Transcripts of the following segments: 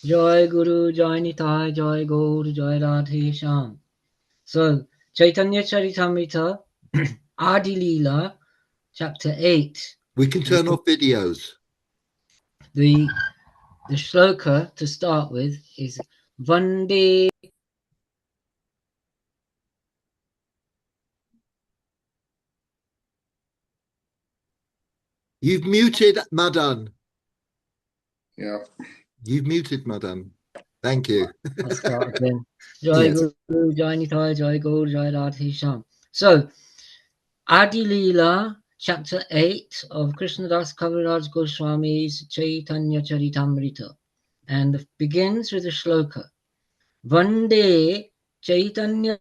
Joy Guru, Joy Nitai, Joy Gaur, Joy Radhe Shyam. So, Chaitanya Charitamrta, Adi Lila, chapter 8. We can turn off videos. The shloka to start with is Vande. You've muted, Madan. Yeah. You've muted, Madan. Thank you. I'll start again. Joy Yes. Guru, Joy Nitai, Joy Gaur, Joy Radhe Shyam. So, Adi Lila, chapter 8 of Krishnadas Kaviraja Goswami's Chaitanya Charitamrta, and begins with a shloka. Vande Chaitanya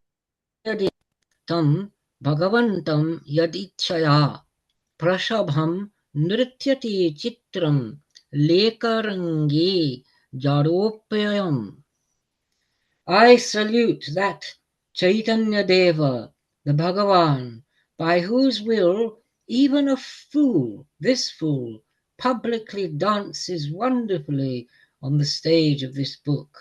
tam Bhagavantam yadichaya prashabham nrityati chitram lekarangi jaropayam. I salute that Chaitanya Deva, the Bhagavan, by whose will even a fool, this fool, publicly dances wonderfully on the stage of this book.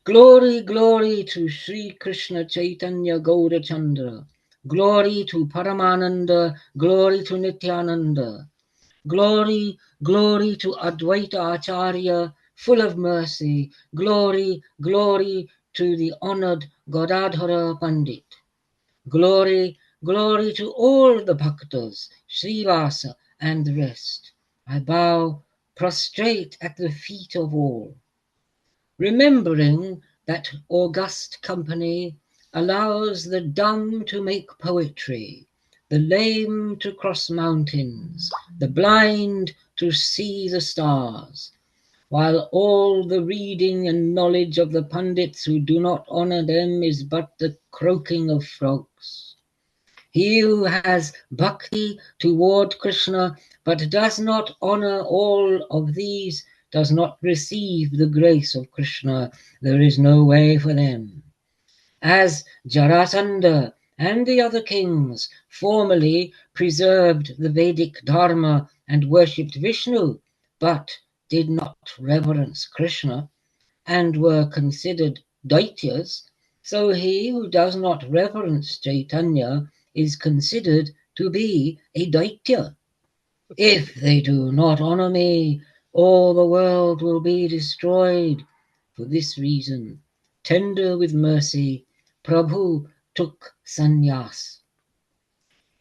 Glory, glory to Sri Krishna Chaitanya Gaurachandra. Glory to Paramananda. Glory to Nityananda. Glory, glory to Advaita Acharya, full of mercy. Glory, glory to the honored Godadhara Pandit. Glory, glory to all the Bhaktas, Srivasa and the rest. I bow prostrate at the feet of all. Remembering that august company allows the dumb to make poetry, the lame to cross mountains, the blind to see the stars, while all the reading and knowledge of the Pandits who do not honor them is but the croaking of frogs. He who has bhakti toward Krishna but does not honor all of these does not receive the grace of Krishna. There is no way for them. As Jarasandha and the other kings formerly preserved the Vedic Dharma and worshipped Vishnu, but did not reverence Krishna and were considered Daityas, so he who does not reverence Chaitanya is considered to be a Daitya. If they do not honor me, all the world will be destroyed. For this reason, tender with mercy, Prabhu took sannyas.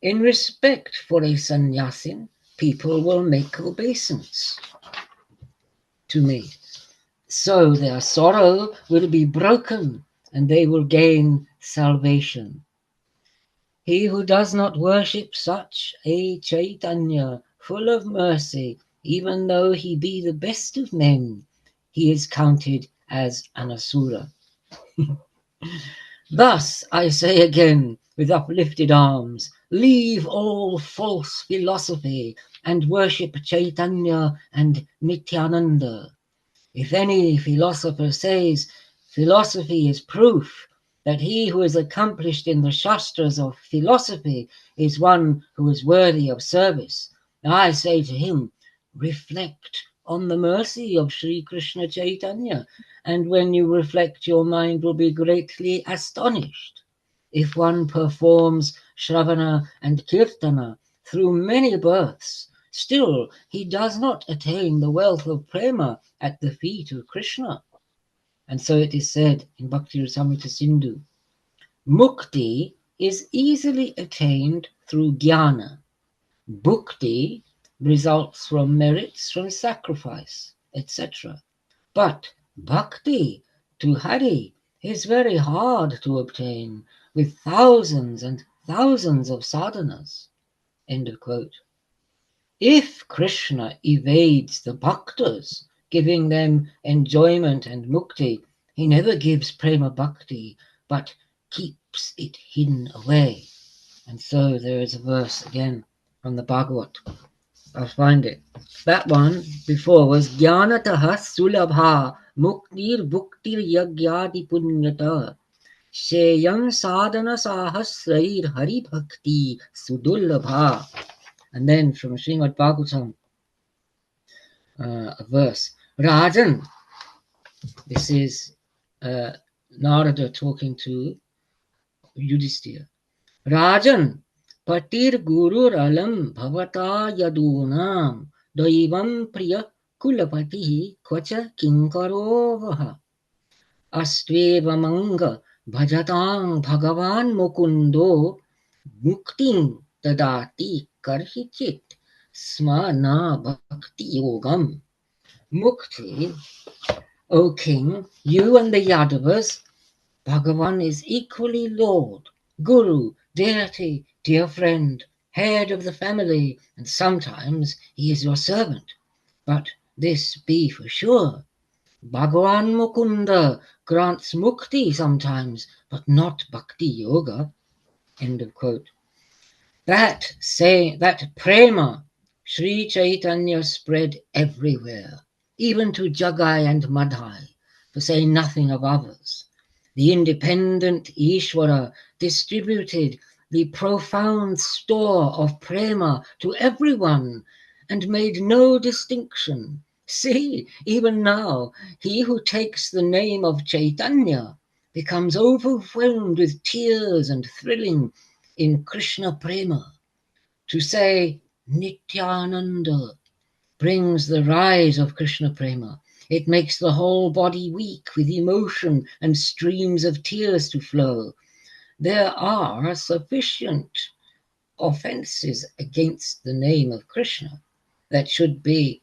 In respect for a sannyasin, people will make obeisance to me. So their sorrow will be broken and they will gain salvation. He who does not worship such a Chaitanya, full of mercy, even though he be the best of men, he is counted as an asura. Thus, I say again, with uplifted arms, leave all false philosophy and worship Chaitanya and Nityananda. If any philosopher says philosophy is proof that he who is accomplished in the Shastras of philosophy is one who is worthy of service, I say to him, reflect on the mercy of Sri Krishna Chaitanya, and when you reflect, your mind will be greatly astonished. If one performs Shravana and Kirtana through many births, still he does not attain the wealth of prema at the feet of Krishna. And so it is said in Bhakti Rasamrita Sindhu, Mukti is easily attained through jnana. Bhukti results from merits, from sacrifice, etc. But bhakti to Hari is very hard to obtain with thousands and thousands of sadhanas. End of quote. If Krishna evades the bhaktas, giving them enjoyment and mukti, he never gives prema bhakti, but keeps it hidden away. And so there is a verse again from the Bhagavat. I'll find it. That one before was Jnanataha Sulabha Muktir Bhuktir Yagyadi Punyata Sheyam Sadhana Sahasrair Hari Bhakti Sudulabha. And then from Srimad Bhagavatam, a verse. Rajan, this is Narada talking to Yudhishthira. Rajan, patir guru alam bhavata yadunam daivam priya kulapatihi kvacha kinkaro vaha astvevamanga bhajatam bhagavan mukundo muktim tadati karhichit smana bhakti yogam. Mukti, O king, you and the Yadavas, Bhagavan is equally Lord, Guru, deity, dear friend, head of the family, and sometimes he is your servant. But this be for sure. Bhagavan Mukunda grants mukti sometimes, but not bhakti yoga. End of quote. That prema, Sri Chaitanya spread everywhere, even to Jagai and Madhai, to say nothing of others. The independent Ishvara distributed the profound store of prema to everyone and made no distinction. See, even now, he who takes the name of Chaitanya becomes overwhelmed with tears and thrilling in Krishna prema. To say Nityananda brings the rise of Krishna prema. It makes the whole body weak with emotion and streams of tears to flow. There are sufficient offenses against the name of Krishna that should the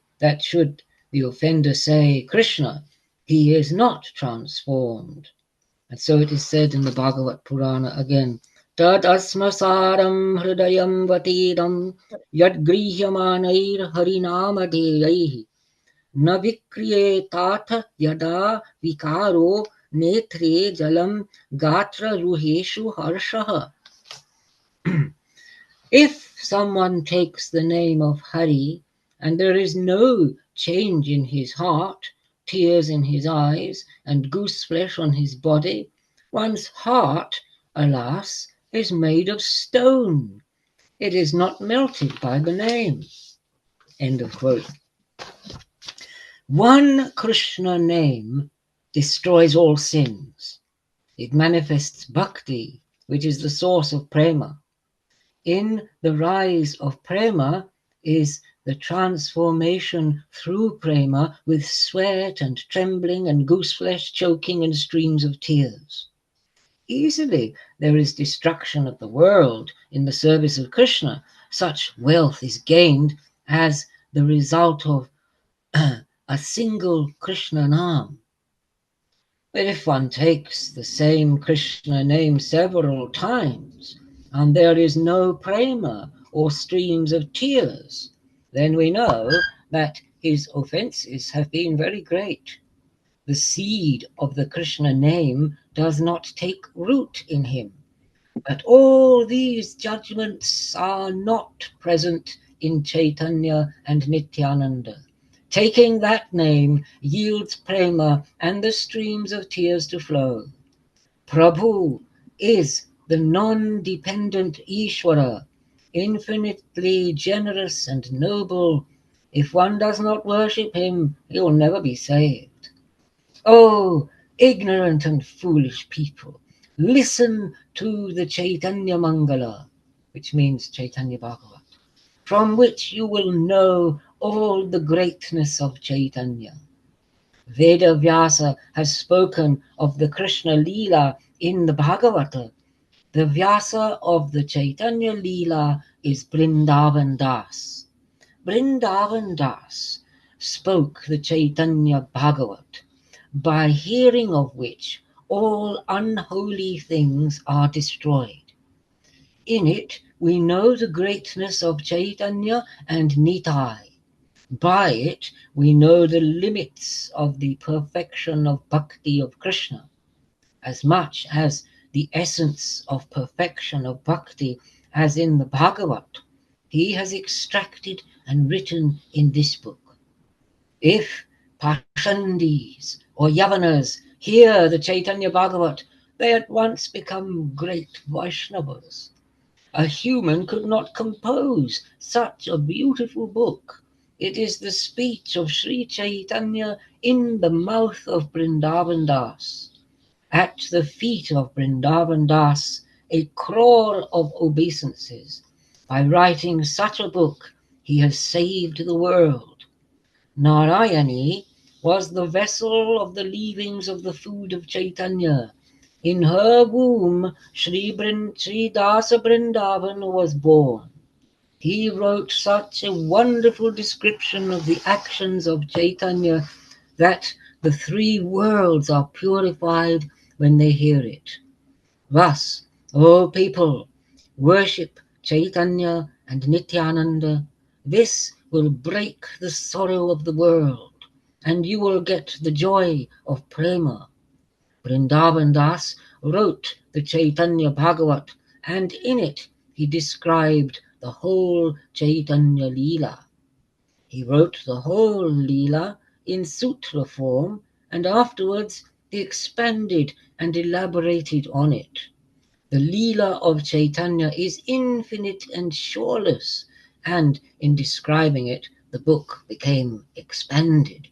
offender say, Krishna, he is not transformed. And so it is said in the Bhagavad Purana again, Tad asmasaram hridayam vatidam yad grihyamanair harinamadeyaih na vikriyetatha yada vikaro netre jalam gatra ruheshu harshaha. If someone takes the name of Hari and there is no change in his heart, tears in his eyes, and goose flesh on his body, one's heart, alas, is made of stone. It is not melted by the name. End of quote. One Krishna name destroys all sins. It manifests bhakti, which is the source of prema. In the rise of prema is the transformation through prema with sweat and trembling and gooseflesh choking and streams of tears. Easily there is destruction of the world in the service of Krishna. Such wealth is gained as the result of a single Krishna name. But if one takes the same Krishna name several times, and there is no prema or streams of tears, then we know that his offenses have been very great. The seed of the Krishna name does not take root in him. But all these judgments are not present in Chaitanya and Nityananda. Taking that name yields prema and the streams of tears to flow. Prabhu is the non-dependent Ishvara, infinitely generous and noble. If one does not worship him, he will never be saved. Oh, ignorant and foolish people, listen to the Chaitanya Mangala, which means Chaitanya Bhagavat, from which you will know all the greatness of Chaitanya. Veda Vyasa has spoken of the Krishna Lila in the Bhagavata. The Vyasa of the Chaitanya Lila is Vrindavan Das. Vrindavan Das spoke the Chaitanya Bhagavat, by hearing of which all unholy things are destroyed. In it we know the greatness of Chaitanya and Nitai. By it we know the limits of the perfection of bhakti of Krishna, as much as the essence of perfection of bhakti as in the Bhagavat he has extracted and written in this book. If Pashandis or Yavanas hear the Chaitanya Bhagavat, they at once become great Vaishnavas. A human could not compose such a beautiful book. It is the speech of Sri Chaitanya in the mouth of Vrindavan Das. At the feet of Vrindavan Das, a crore of obeisances. By writing such a book, he has saved the world. Narayani was the vessel of the leavings of the food of Chaitanya. In her womb, Sri Dasa Vrindavan was born. He wrote such a wonderful description of the actions of Chaitanya that the three worlds are purified when they hear it. Thus, O people, worship Chaitanya and Nityananda. This will break the sorrow of the world, and you will get the joy of prema. Vrindavan Das wrote the Chaitanya Bhagavat, and in it he described the whole Chaitanya Lila. He wrote the whole Lila in sutra form, and afterwards he expanded and elaborated on it. The Lila of Chaitanya is infinite and shoreless, and in describing it, the book became expanded.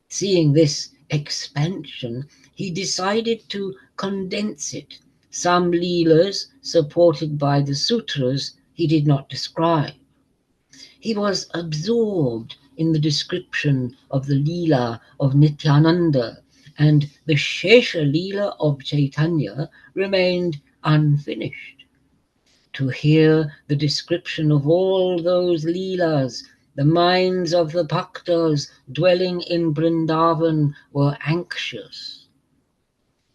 Seeing this expansion, he decided to condense it. Some Leelas, supported by the sutras, he did not describe. He was absorbed in the description of the Leela of Nityananda, and the Shesha Leela of Chaitanya remained unfinished. To hear the description of all those Leelas, the minds of the Bhaktas dwelling in Vrindavan were anxious.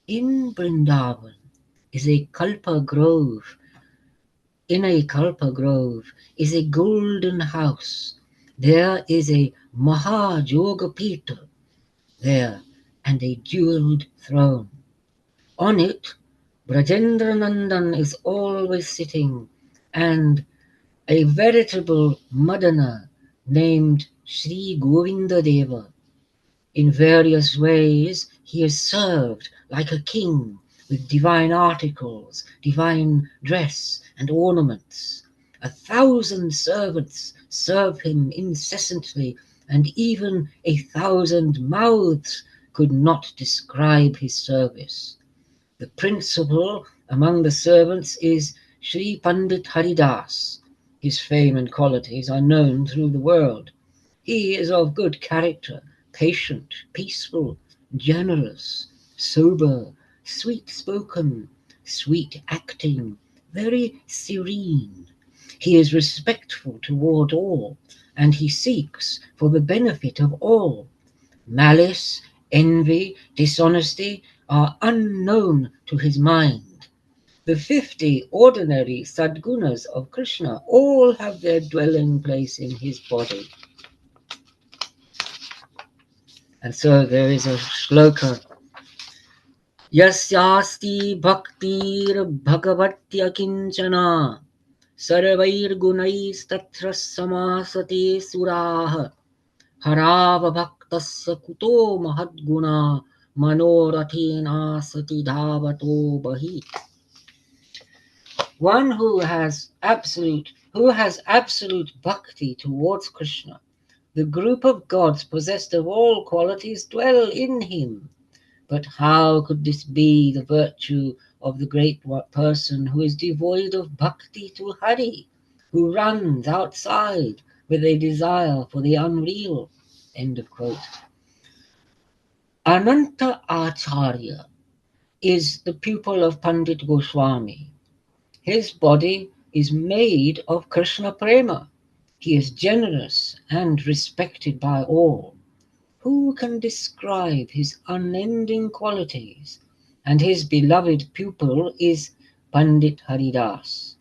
In Vrindavan is a Kalpa grove. In a Kalpa grove is a golden house. There is a Mahajogapita there, and a jeweled throne. On it, Brajendranandan is always sitting, and a veritable Madana named Sri Govinda Deva. In various ways, he is served like a king with divine articles, divine dress and ornaments. 1,000 servants serve him incessantly, and even 1,000 mouths could not describe his service. The principal among the servants is Sri Pandit Haridas. His fame and qualities are known through the world. He is of good character, patient, peaceful, generous, sober, sweet-spoken, sweet-acting, very serene. He is respectful toward all, and he seeks for the benefit of all. Malice, envy, dishonesty are unknown to his mind. The 50 ordinary sadgunas of Krishna all have their dwelling place in his body. And so there is a shloka. Yasyasti bhaktir bhagavatya kinchana sarvair gunais tatra samasate suraha harava bhaktasya kuto mahadguna manorathena sati dhavato bahi. One who has absolute bhakti towards Krishna, the group of gods possessed of all qualities dwell in him. But how could this be the virtue of the great person who is devoid of bhakti to Hari, who runs outside with a desire for the unreal? End of quote. Ananta Acharya is the pupil of Pandit Goswami. His body is made of Krishna prema. He is generous and respected by all. Who can describe his unending qualities? And his beloved pupil is Pandit Haridas.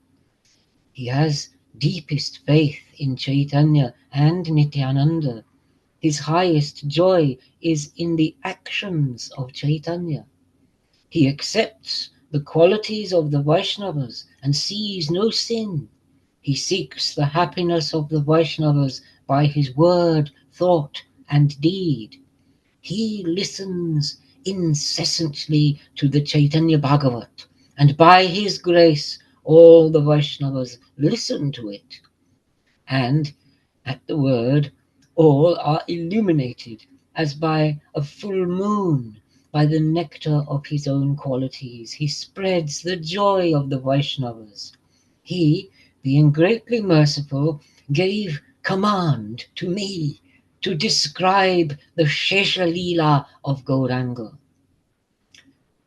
He has deepest faith in Chaitanya and Nityananda. His highest joy is in the actions of Chaitanya. He accepts the qualities of the Vaishnavas and sees no sin. He seeks the happiness of the Vaishnavas by his word, thought, and deed. He listens incessantly to the Chaitanya Bhagavat, and by his grace all the Vaishnavas listen to it. And at the word All are illuminated as by a full moon, by the nectar of his own qualities. He spreads the joy of the Vaishnavas. He, being greatly merciful, gave command to me to describe the Shesha Lila of Gauranga.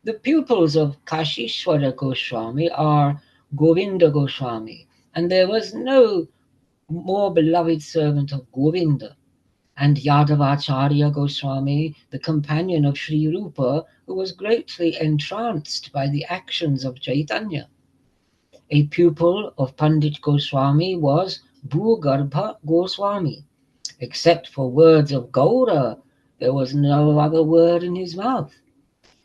The pupils of Kashishwara Goswami are Govinda Goswami, and there was no more beloved servant of Govinda, and Yadavacharya Goswami, the companion of Sri Rupa, who was greatly entranced by the actions of Chaitanya. A pupil of Pandit Goswami was Bhugarbha Goswami. Except for words of Gaura, there was no other word in his mouth.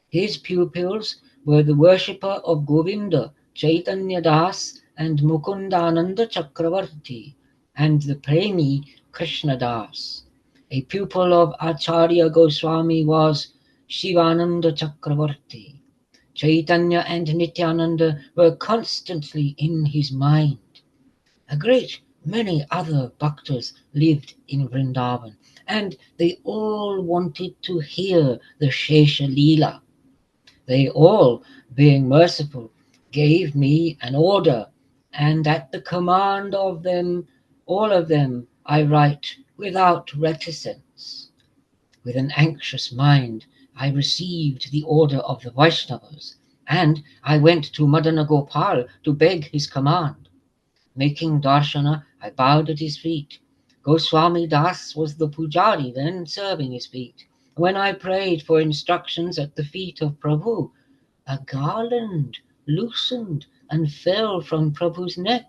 His pupils were the worshipper of Govinda, Chaitanya Das, and Mukundananda Chakravarti, and the Premi Krishna Das. A pupil of Acharya Goswami was Shivananda Chakravarti. Chaitanya and Nityananda were constantly in his mind. A great many other bhaktas lived in Vrindavan, and they all wanted to hear the Shesha Lila. They all, being merciful, gave me an order, and at the command of them, all of them, I write without reticence. With an anxious mind, I received the order of the Vaishnavas, and I went to Madana Gopal to beg his command. Making darshana, I bowed at his feet. Goswami Das was the pujari then serving his feet. When I prayed for instructions at the feet of Prabhu, a garland loosened and fell from Prabhu's neck.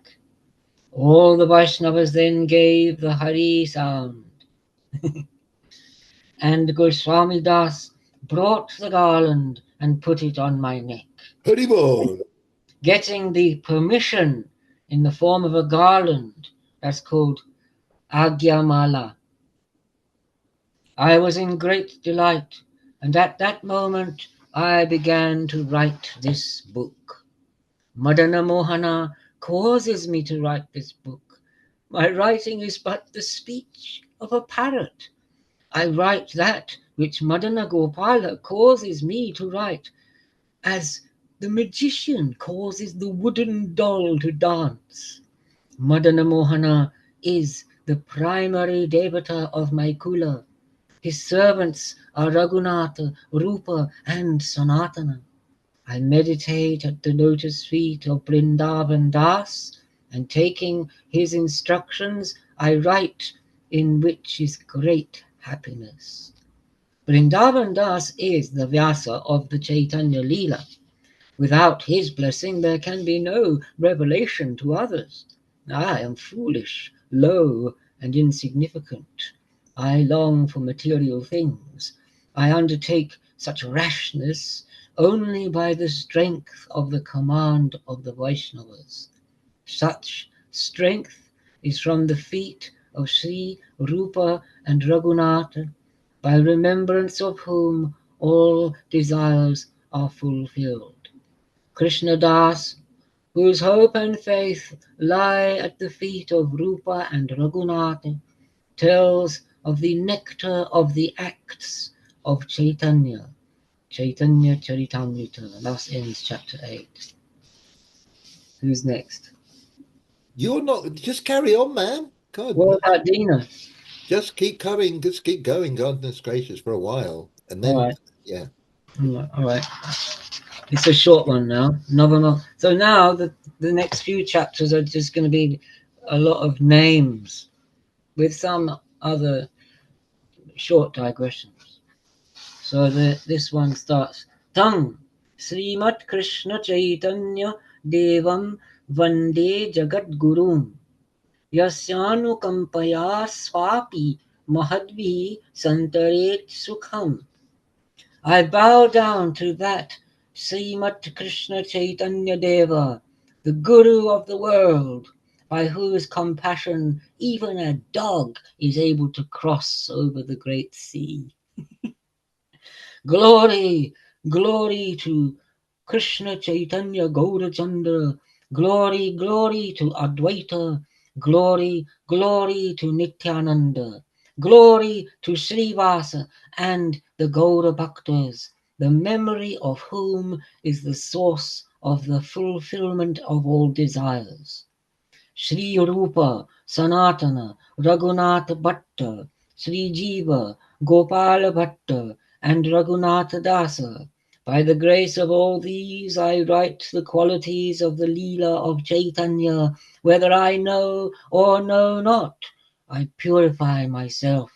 All the Vaishnavas then gave the Hari sound. And Goswami Das brought the garland and put it on my neck. Haribol. Getting the permission in the form of a garland, that's called Agyamala. I was in great delight, and at that moment I began to write this book. Madana Mohana causes me to write this book. My writing is but the speech of a parrot. I write that which Madana Gopala causes me to write, as the magician causes the wooden doll to dance. Madana Mohana is the primary devata of my kula. His servants are Raghunatha, Rupa, and Sanatana. I meditate at the lotus feet of Vrindavan Das, and taking his instructions, I write, in which is great happiness. Vrindavan Das is the Vyasa of the Chaitanya Lila. Without his blessing, there can be no revelation to others. I am foolish, low, and insignificant. I long for material things. I undertake such rashness only by the strength of the command of the Vaishnavas. Such strength is from the feet of Sri Rupa and Raghunatha, by remembrance of whom all desires are fulfilled. Krishna Das, whose hope and faith lie at the feet of Rupa and Raghunatha, tells of the nectar of the acts of Chaitanya. Chaitanya Charitamrta. Thus ends chapter 8. Who's next? You're not. Just carry on, man. God, What about Dina? just keep coming. Just keep going. Goodness gracious, for a while, and then All right. yeah. All right. It's a short one now. November. So now the next few chapters are just going to be a lot of names with some other short digressions. So this one starts. Tang Srimat Krishna Chaitanya Devam Vande Jagat Gurum Yasyanukampaya Swapi Mahadvi Santaret Sukham. I bow down to that Srimat Krishna Chaitanya Deva, the Guru of the world, by whose compassion even a dog is able to cross over the great sea. Glory, glory to Krishna Chaitanya Gaurachandra, glory, glory to Advaita, glory, glory to Nityananda, Glory to Srivasa and the Gauda Bhaktas, the memory of whom is the source of the fulfillment of all desires. Sri Rupa, Sanatana, Raghunath Bhatta, Sri Jiva, Gopala Bhatta, and Raghunath Dasa. By the grace of all these I write the qualities of the Lila of Chaitanya, whether I know or know not. I purify myself.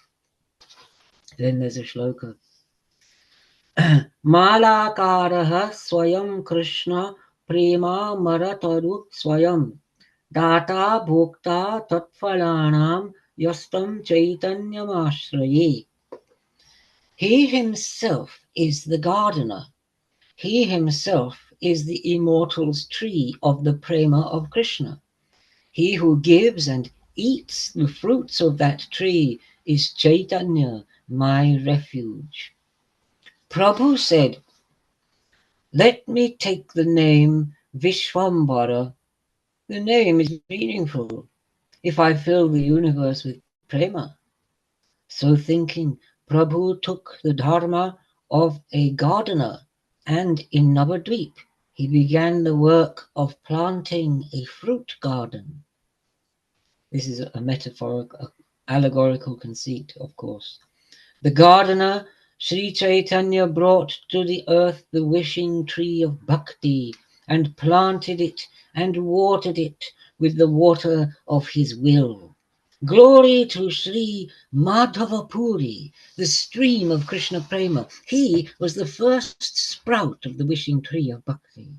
Then there's a shloka. Malakaraha swayam Krishna prema marataru swayam data bhokta tatphalanam yastam chaitanyam ashraye. He himself is the gardener. He himself is the immortal's tree of the prema of Krishna. He who gives and eats the fruits of that tree is Chaitanya, my refuge. Prabhu said, let me take the name Vishwambara. The name is meaningful. If I fill the universe with prema. So thinking, Prabhu took the dharma of a gardener, and in Navadvip he began the work of planting a fruit garden. This is a metaphorical, allegorical conceit, of course. The gardener, Sri Chaitanya, brought to the earth the wishing tree of bhakti and planted it and watered it with the water of his will. Glory to Sri Madhavapuri, the stream of Krishna Prema. He was the first sprout of the wishing tree of bhakti.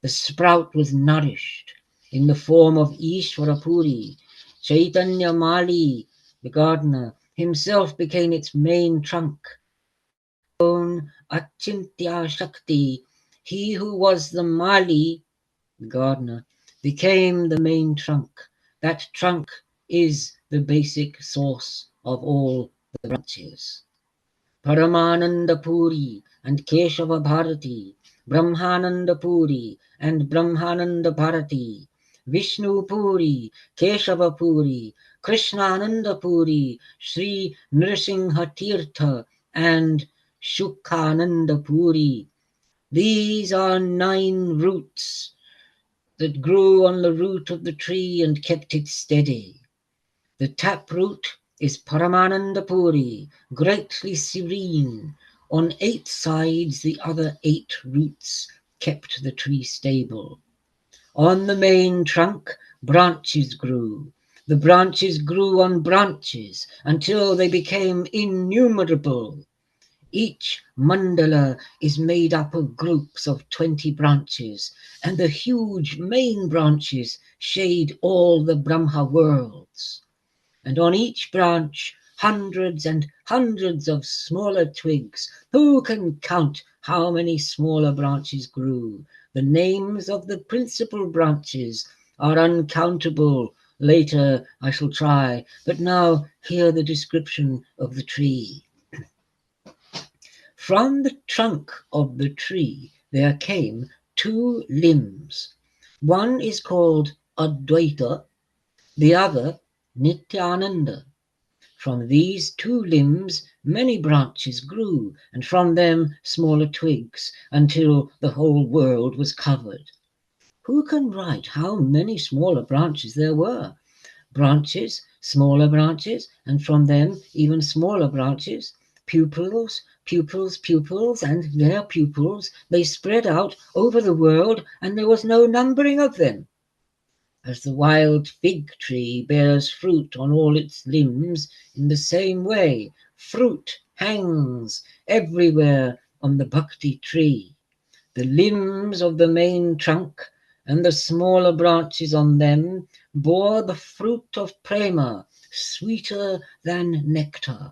The sprout was nourished in the form of Ishwarapuri. Chaitanya Mali, the gardener, himself became its main trunk. Own Achintya Shakti, he who was the Mali, the gardener, became the main trunk. That trunk is the basic source of all the branches. Paramananda Puri and Keshava Bharati, Brahmananda Puri and Brahmananda Bharati, Vishnu Puri, Keshava Puri, Krishnananda Puri, Sri Nrsimha Tirtha and Shukhananda Puri. These are 9 roots that grew on the root of the tree and kept it steady. The taproot is Paramananda Puri, greatly serene. On 8 sides the other 8 roots kept the tree stable. On the main trunk branches grew. The branches grew on branches until they became innumerable. Each mandala is made up of groups of 20 branches, and the huge main branches shade all the Brahma worlds. And on each branch hundreds and hundreds of smaller twigs. Who can count how many smaller branches grew? The names of the principal branches are uncountable. Later I shall try, but now hear the description of the tree. From the trunk of the tree there came 2 limbs. One is called Advaita, the other Nityananda. From these 2 limbs many branches grew, and from them smaller twigs, until the whole world was covered. Who can write how many smaller branches there were? Branches, smaller branches, and from them even smaller branches, pupils, pupils, pupils, and their pupils. They spread out over the world, and there was no numbering of them. As the wild fig tree bears fruit on all its limbs, in the same way fruit hangs everywhere on the bhakti tree. The limbs of the main trunk and the smaller branches on them bore the fruit of prema, sweeter than nectar.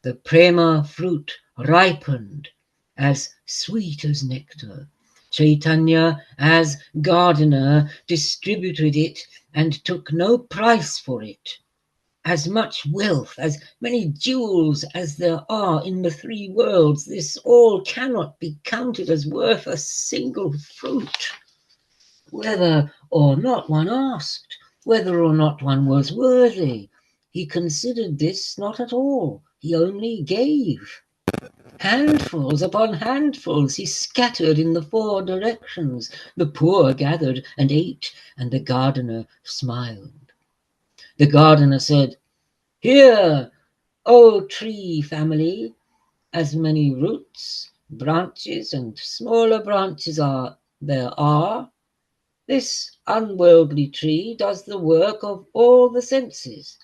The prema fruit ripened as sweet as nectar. Chaitanya, as gardener, distributed it and took no price for it. As much wealth, as many jewels as there are in the 3 worlds, this all cannot be counted as worth a single fruit. Whether or not one asked, whether or not one was worthy, he considered this not at all. He only gave. Handfuls upon handfuls he scattered in the 4 directions. The poor gathered and ate, and the gardener smiled. The gardener said, "Here, O tree family, as many roots, branches, and smaller branches there are, this unworldly tree does the work of all the senses.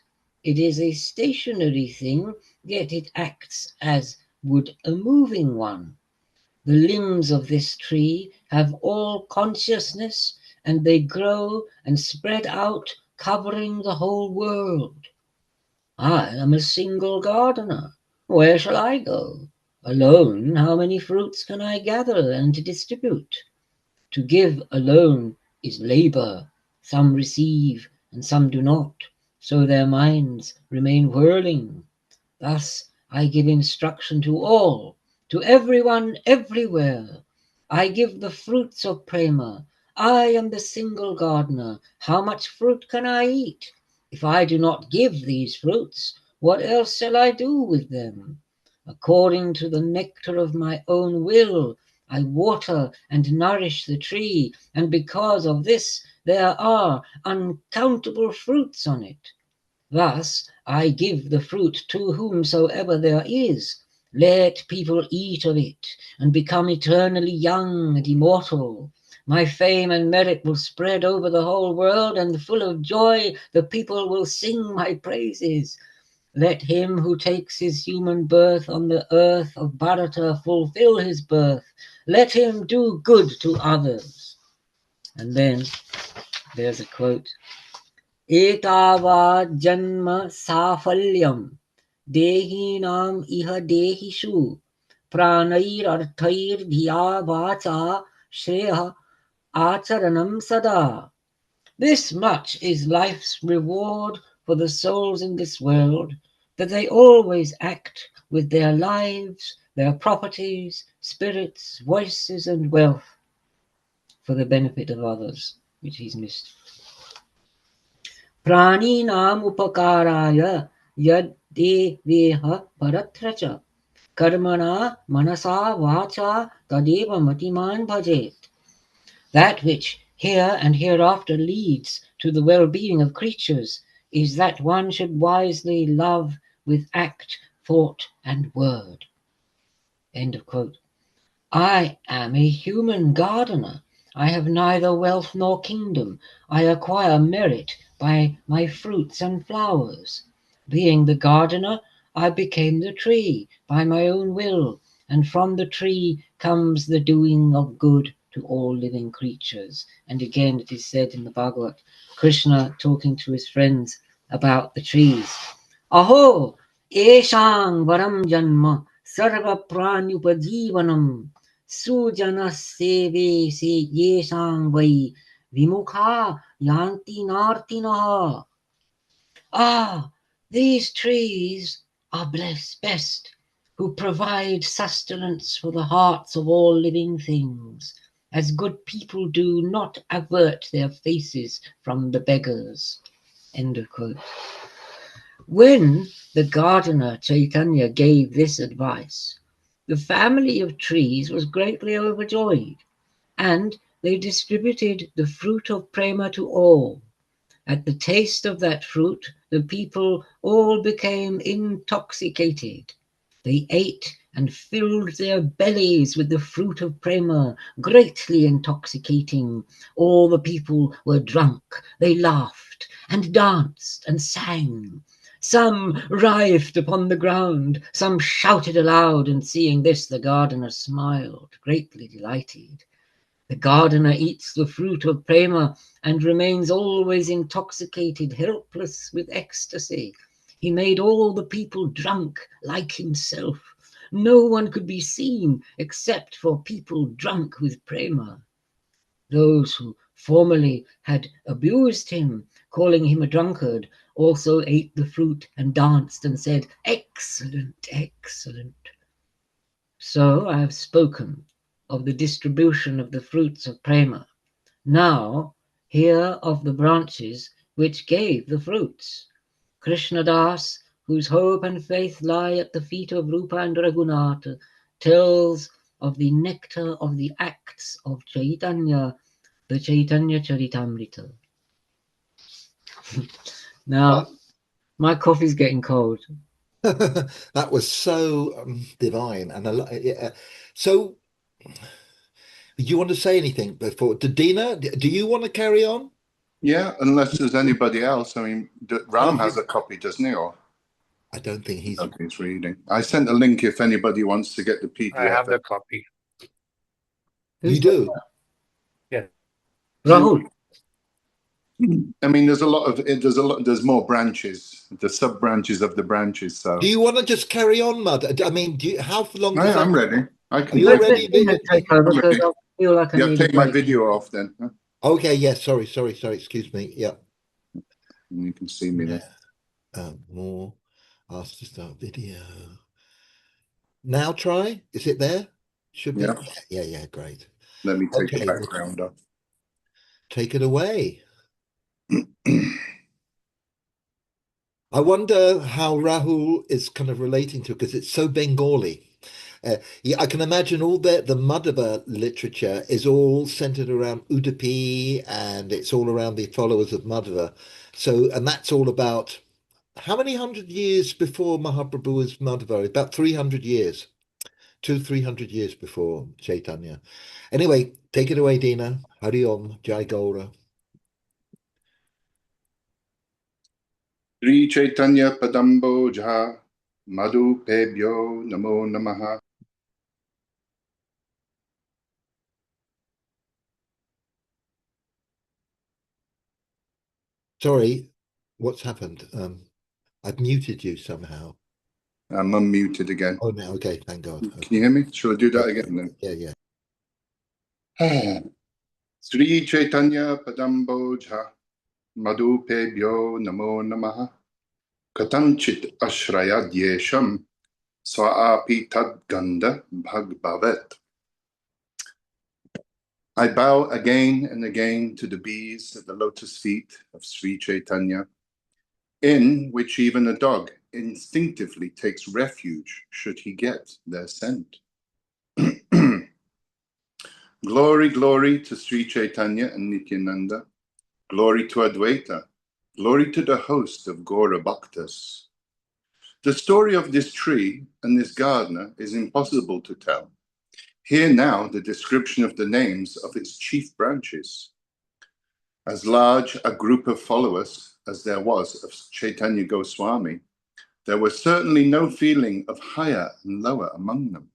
It is a stationary thing, yet it acts as would a moving one. The limbs of this tree have all consciousness, and they grow and spread out, covering the whole world. I am a single gardener. Where shall I go? Alone, how many fruits can I gather and distribute? To give alone is labor. Some receive and some do not, so their minds remain whirling. Thus I give instruction to all, to everyone, everywhere. I give the fruits of prema. I am the single gardener. How much fruit can I eat? If I do not give these fruits, what else shall I do with them? According to the nectar of my own will, I water and nourish the tree, and because of this there are uncountable fruits on it. Thus I give the fruit to whomsoever there is. Let people eat of it and become eternally young and immortal. My fame and merit will spread over the whole world, and full of joy the people will sing my praises. Let him who takes his human birth on the earth of Bharata fulfill his birth. Let him do good to others." And then there's a quote. "Etavad janma safalyam dehinam iha dehishu pranair arthair dhiya vacha shreya acharanam sada." This much is life's reward for the souls in this world, that they always act with their lives, their properties, spirits, voices, and wealth for the benefit of others, which he's missed. Praninam upakaraya yad deveha paratracha karmana manasa vacha tadeva matiman bhajet. That which here and hereafter leads to the well-being of creatures is that one should wisely love with act, thought, and word. End of quote. I am a human gardener. I have neither wealth nor kingdom. I acquire merit by my fruits and flowers. Being the gardener, I became the tree by my own will, and from the tree comes the doing of good to all living creatures. And again it is said in the Bhagavad, Krishna talking to his friends about the trees. Aho, eshang varam janma sarva pranyupajivanam sujana seve se yeshang vai vimukha yanti nartinaha. Ah, these trees are blessed best, who provide sustenance for the hearts of all living things, as good people do not avert their faces from the beggars. End of quote. When the gardener Chaitanya gave this advice, the family of trees was greatly overjoyed, and they distributed the fruit of prema to all. At the taste of that fruit, the people all became intoxicated. They ate and filled their bellies with the fruit of prema, greatly intoxicating. All the people were drunk. They laughed and danced and sang. Some writhed upon the ground, some shouted aloud, and seeing this, the gardener smiled, greatly delighted. The gardener eats the fruit of prema and remains always intoxicated, helpless with ecstasy. He made all the people drunk like himself. No one could be seen except for people drunk with prema. Those who formerly had abused him, calling him a drunkard, also ate the fruit and danced and said, "Excellent, excellent." So I have spoken of the distribution of the fruits of prema. Now hear of the branches which gave the fruits. Krishna Das, whose hope and faith lie at the feet of Rupa and Raghunath, tells of the nectar of the acts of Chaitanya, the Chaitanya Charitamrta. Now, my coffee's getting cold. That was so divine. And so, do you want to say anything before? Dina, do you want to carry on? Yeah, unless there's anybody else. I mean, Ram has a copy, doesn't he? Or I don't think he's reading. I sent a link if anybody wants to get the PDF. I have the copy. You do? Yeah. Rahul. I mean, there's more branches, the sub branches of the branches. So do you want to just carry on, Mud? I mean, how long does I'm ready. I can. You're ready. Take over because I feel like I need take my video off then. Huh? Okay. Yes. Sorry. Excuse me. Yeah. You can see me there. More. Ask to start video. Now try. Is it there? Should be. Yeah. Great. Let me take the background off. Take it away. I wonder how Rahul is kind of relating to, because it's so Bengali. I can imagine all the Madhava literature is all centered around Udupi, and it's all around the followers of Madhava. So, and that's all about how many hundred years before Mahaprabhu was Madhava? About 300 years, 300 years before Chaitanya. Anyway, take it away, Dina. Hari Om, Jai Gaura. Sri Chaitanya Padambo Jha Madhu Pebyo Namo Namaha. Sorry, what's happened? I've muted you somehow. I'm unmuted again. Oh, no. Okay, thank God. Can you hear me? Shall I do that again then? Yeah. Sri Chaitanya Padambo Jha Madhu Pebyo Namo Namaha. Katanchit Ashraya Dyesham Swaapi Tad Ganda Bhagbavet. I bow again and again to the bees at the lotus feet of Sri Chaitanya, in which even a dog instinctively takes refuge should he get their scent. Glory, glory to Sri Chaitanya and Nityananda. Glory to Advaita. Glory to the host of Gaura Bhaktas. The story of this tree and this gardener is impossible to tell. Here now the description of the names of its chief branches. As large a group of followers as there was of Chaitanya Goswami, there was certainly no feeling of higher and lower among them.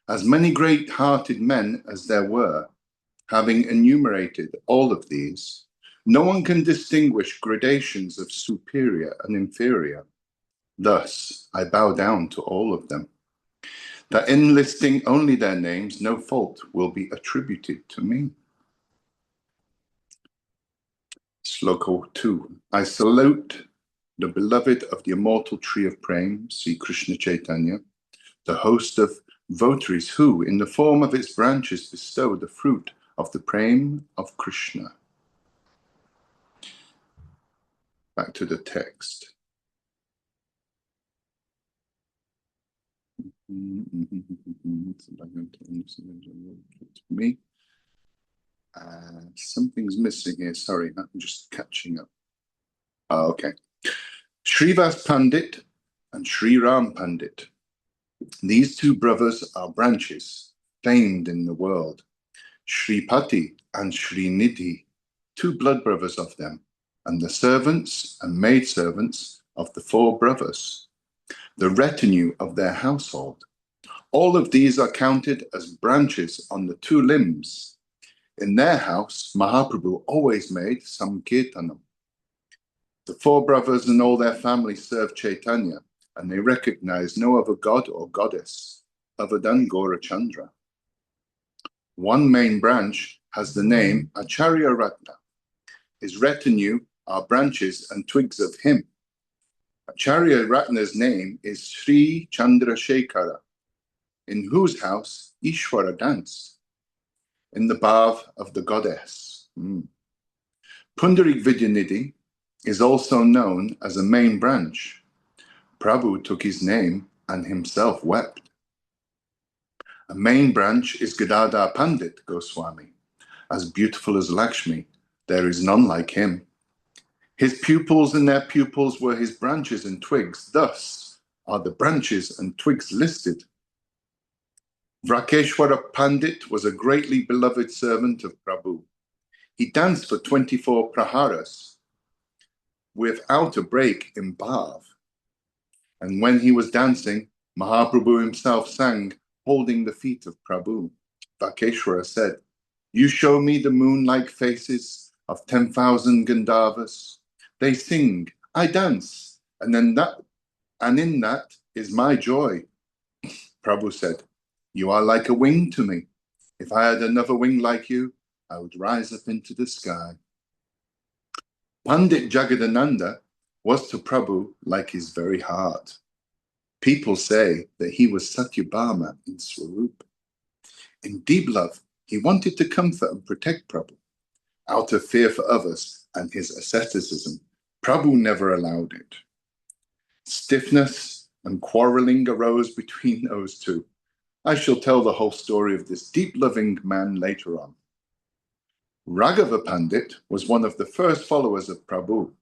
As many great-hearted men as there were, having enumerated all of these, no one can distinguish gradations of superior and inferior. Thus, I bow down to all of them, that in listing only their names, no fault will be attributed to me. Sloka 2. I salute the beloved of the immortal tree of Prem, Sri Krishna Chaitanya, the host of votaries who, in the form of its branches, bestow the fruit of the Prem of Krishna. Back to the text. Me. Something's missing here. Sorry, I'm just catching up. Okay. Srivas Pandit and Sri Ram Pandit. These two brothers are branches, famed in the world. Shripati and Srinidhi, two blood brothers of them, and the servants and maidservants of the four brothers, the retinue of their household. All of these are counted as branches on the two limbs. In their house, Mahaprabhu always made some kirtanam. The four brothers and all their family serve Chaitanya, and they recognize no other god or goddess other than Gaurachandra. One main branch has the name Acharya Ratna. His retinue are branches and twigs of him. Acharya Ratna's name is Sri Chandrasekhara, in whose house Ishvara danced, in the bath of the goddess. Pundarik Vidyanidhi is also known as a main branch. Prabhu took his name and himself wept. A main branch is Gadadhar Pandit Goswami. As beautiful as Lakshmi, there is none like him. His pupils and their pupils were his branches and twigs. Thus are the branches and twigs listed. Vrakeshwara Pandit was a greatly beloved servant of Prabhu. He danced for 24 praharas without a break in Bhav. And when he was dancing, Mahaprabhu himself sang, holding the feet of Prabhu. Vrakeshwara said, "You show me the moon-like faces of 10,000 Gandharvas. They sing, I dance, and in that is my joy." Prabhu said, "You are like a wing to me. If I had another wing like you, I would rise up into the sky." Pandit Jagadananda was to Prabhu like his very heart. People say that he was Satyabhama in Swarup. In deep love, he wanted to comfort and protect Prabhu. Out of fear for others and his asceticism, Prabhu never allowed it. Stiffness and quarreling arose between those two. I shall tell the whole story of this deep-loving man later on. Raghava Pandit was one of the first followers of Prabhu,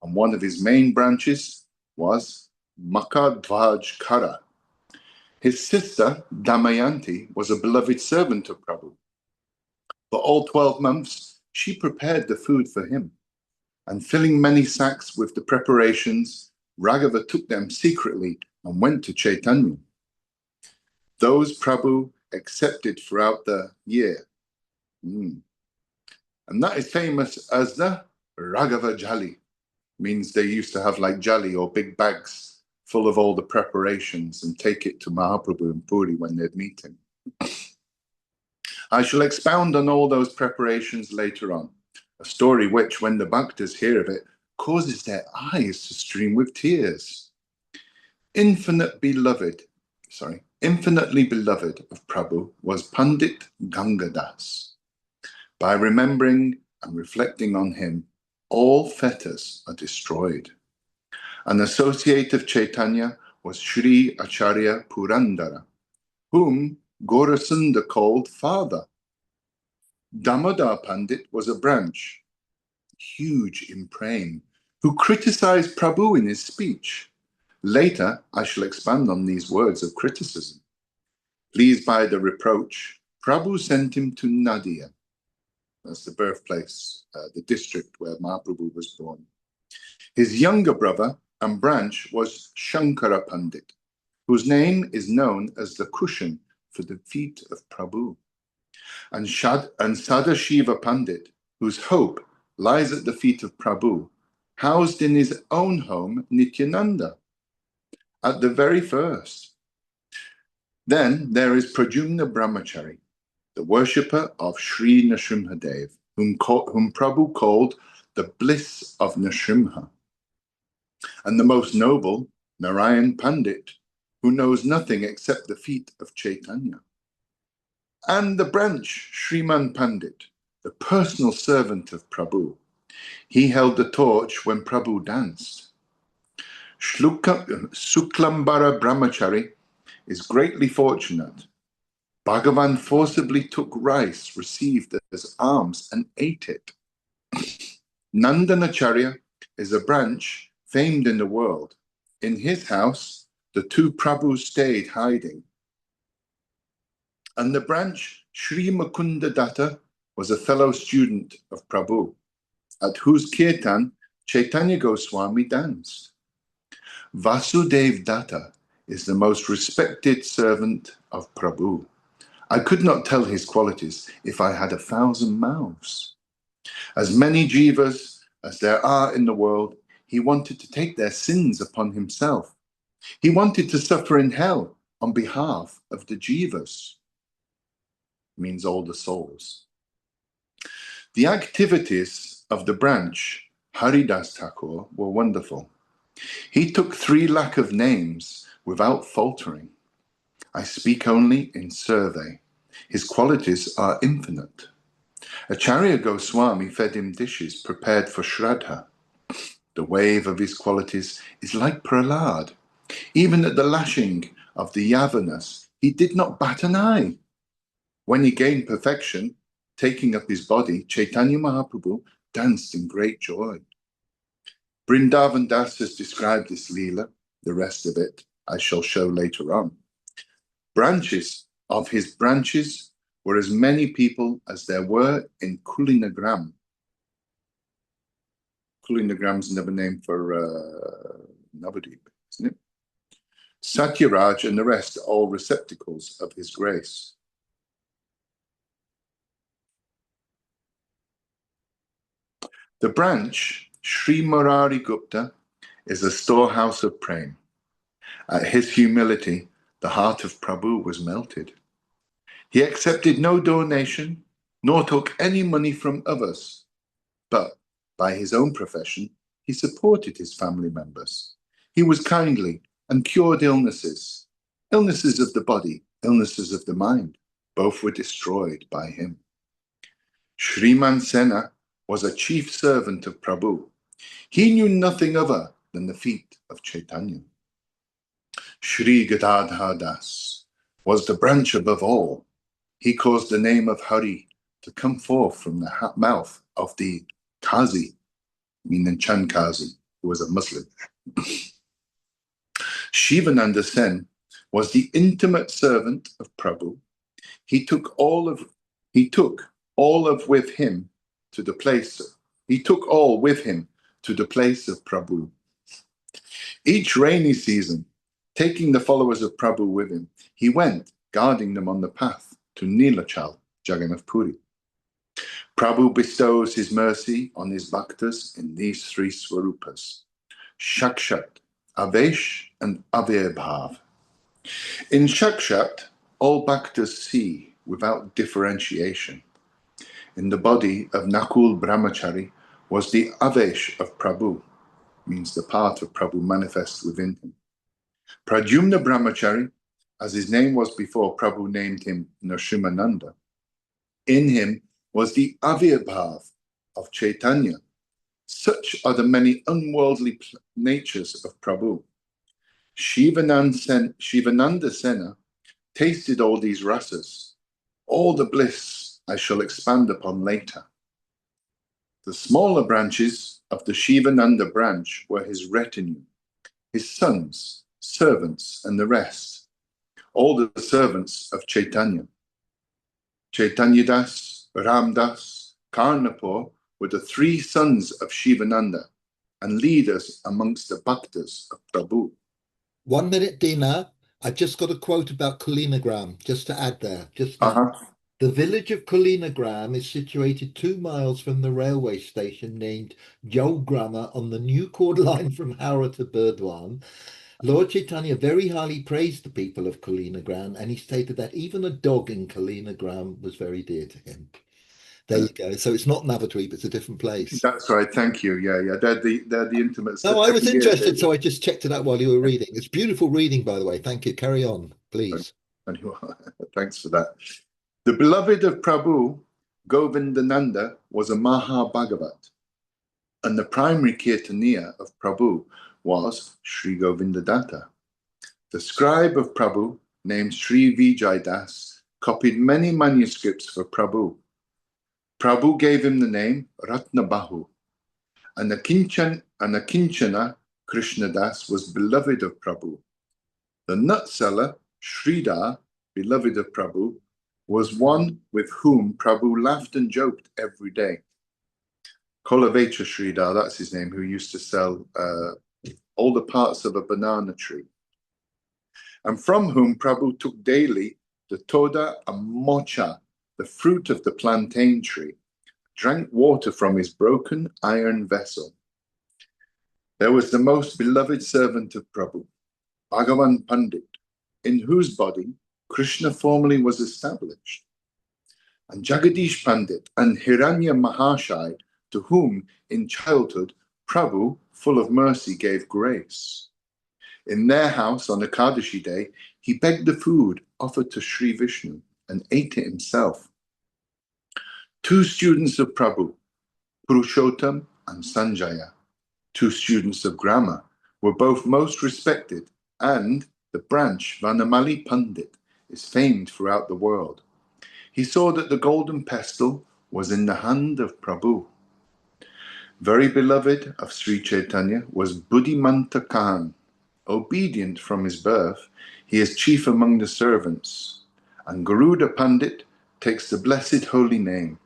and one of his main branches was Makadhvaj Kara. His sister, Damayanti, was a beloved servant of Prabhu. For all 12 months, she prepared the food for him, and filling many sacks with the preparations, Raghava took them secretly and went to Chaitanya. Those Prabhu accepted throughout the year. And that is famous as the Raghava Jali. Means they used to have like jali or big bags full of all the preparations and take it to Mahaprabhu and Puri when they'd meet him. I shall expound on all those preparations later on, a story which, when the bhaktas hear of it, causes their eyes to stream with tears. Infinitely beloved of Prabhu was Pandit Gangadas. By remembering and reflecting on him, all fetters are destroyed. An associate of Chaitanya was Sri Acharya Purandara, whom Gaurasunda called father. Damodar Pandit was a branch, huge in praying, who criticized Prabhu in his speech. Later, I shall expand on these words of criticism. Pleased by the reproach, Prabhu sent him to Nadia. That's the birthplace, the district where Mahaprabhu was born. His younger brother and branch was Shankara Pandit, whose name is known as the cushion for the feet of Prabhu, and Sadashiva Pandit, whose hope lies at the feet of Prabhu, housed in his own home Nityananda, at the very first. Then there is Pradyumna Brahmachari, the worshipper of Sri Nrsimhadev, whom Prabhu called the bliss of Nrsimha, and the most noble, Narayan Pandit, who knows nothing except the feet of Chaitanya, and the branch Sriman Pandit, the personal servant of Prabhu. He held the torch when Prabhu danced. Suklambara Brahmachari is greatly fortunate. Bhagavan forcibly took rice received as alms and ate it. Nandanacharya is a branch famed in the world. In his house, the two Prabhus stayed hiding. And the branch Sri Mukunda Datta was a fellow student of Prabhu, at whose kirtan Chaitanya Goswami danced. Vasudev Datta is the most respected servant of Prabhu. I could not tell his qualities if I had 1,000 mouths. As many jivas as there are in the world, he wanted to take their sins upon himself. He wanted to suffer in hell on behalf of the jivas. Means all the souls. The activities of the branch Haridas Thakur were wonderful. He took 3 lakh of names without faltering. I speak only in survey. His qualities are infinite. Acharya Goswami fed him dishes prepared for Shraddha. The wave of his qualities is like Prahlad. Even at the lashing of the Yavanas, he did not bat an eye. When he gained perfection, taking up his body, Chaitanya Mahaprabhu danced in great joy. Vrindavan Das has described this Lila. The rest of it I shall show later on. Branches of his branches were as many people as there were in Kulinagram. Kulinagram's another name for Navadvip, isn't it? Satyaraj and the rest, all receptacles of his grace. The branch, Sri Murari Gupta, is a storehouse of prema. At his humility, the heart of Prabhu was melted. He accepted no donation, nor took any money from others, but by his own profession, he supported his family members. He was kindly and cured illnesses, illnesses of the body, illnesses of the mind. Both were destroyed by him. Shriman Sena was a chief servant of Prabhu. He knew nothing other than the feet of Chaitanya. Shri Gadadhar Das was the branch above all. He caused the name of Hari to come forth from the mouth of the Qazi, meaning Chand Qazi, who was a Muslim. Shivananda Sen was the intimate servant of Prabhu. He took all with him to the place of Prabhu. Each rainy season, taking the followers of Prabhu with him, he went guarding them on the path to Nilachal, Jagannath Puri. Prabhu bestows his mercy on his bhaktas in these three swarupas: Shakshat, Avesh, and Avirbhav. In Shakshat, all bhaktas see without differentiation. In the body of Nakul Brahmachari was the Avesh of Prabhu, means the part of Prabhu manifest within him. Pradyumna Brahmachari, as his name was before Prabhu named him Nrsimhananda, in him was the Avirbhav of Chaitanya. Such are the many unworldly natures of Prabhu. Shivananda Sena tasted all these rasas. All the bliss I shall expand upon later. The smaller branches of the Shivananda branch were his retinue, his sons, servants, and the rest, all the servants of Chaitanya. Chaitanya Das, Ram Das, Karnapur were the three sons of Shivananda and leaders amongst the bhaktas of Prabhu. 1 minute, Dina. I've just got a quote about Kulinagram, just to add there, just now. The village of Kulinagram is situated 2 miles from the railway station named Jolgrama on the New Cord line from Howrah to Burdwan. Lord Chaitanya very highly praised the people of Kulinagram, and he stated that even a dog in Kulinagram was very dear to him. There you go. So it's not Navadvip, it's a different place. That's right. Thank you. Yeah. They're the intimate. No, I was interested, so I just checked it out while you were reading. It's beautiful reading, by the way. Thank you. Carry on, please. Thanks for that. The beloved of Prabhu, Govindananda, was a Mahabhagavat, and the primary Kirtaniya of Prabhu was Sri Govindadatta. The scribe of Prabhu, named Sri Vijay Das, copied many manuscripts for Prabhu. Prabhu gave him the name Ratnabahu, and the Kinchana Krishna Das was beloved of Prabhu. The nut seller, Sridhar, beloved of Prabhu, was one with whom Prabhu laughed and joked every day. Kolavecha Sridhar, that's his name, who used to sell all the parts of a banana tree, and from whom Prabhu took daily the toda and mocha, the fruit of the plantain tree, drank water from his broken iron vessel. There was the most beloved servant of Prabhu, Bhagavan Pandit, in whose body Krishna formerly was established, and Jagadish Pandit and Hiranya Mahashai, to whom in childhood Prabhu, full of mercy, gave grace. In their house on Ekadashi day, he begged the food offered to Sri Vishnu and ate it himself. 2 students of Prabhu, Purushottam and Sanjaya, Two students of grammar were both most respected, and the branch Vanamali Pandit is famed throughout the world. He saw that the golden pestle was in the hand of Prabhu. Very beloved of Sri Chaitanya was Buddhimanta Khan. Obedient from his birth, he is chief among the servants. And Garuda Pandit takes the blessed holy name.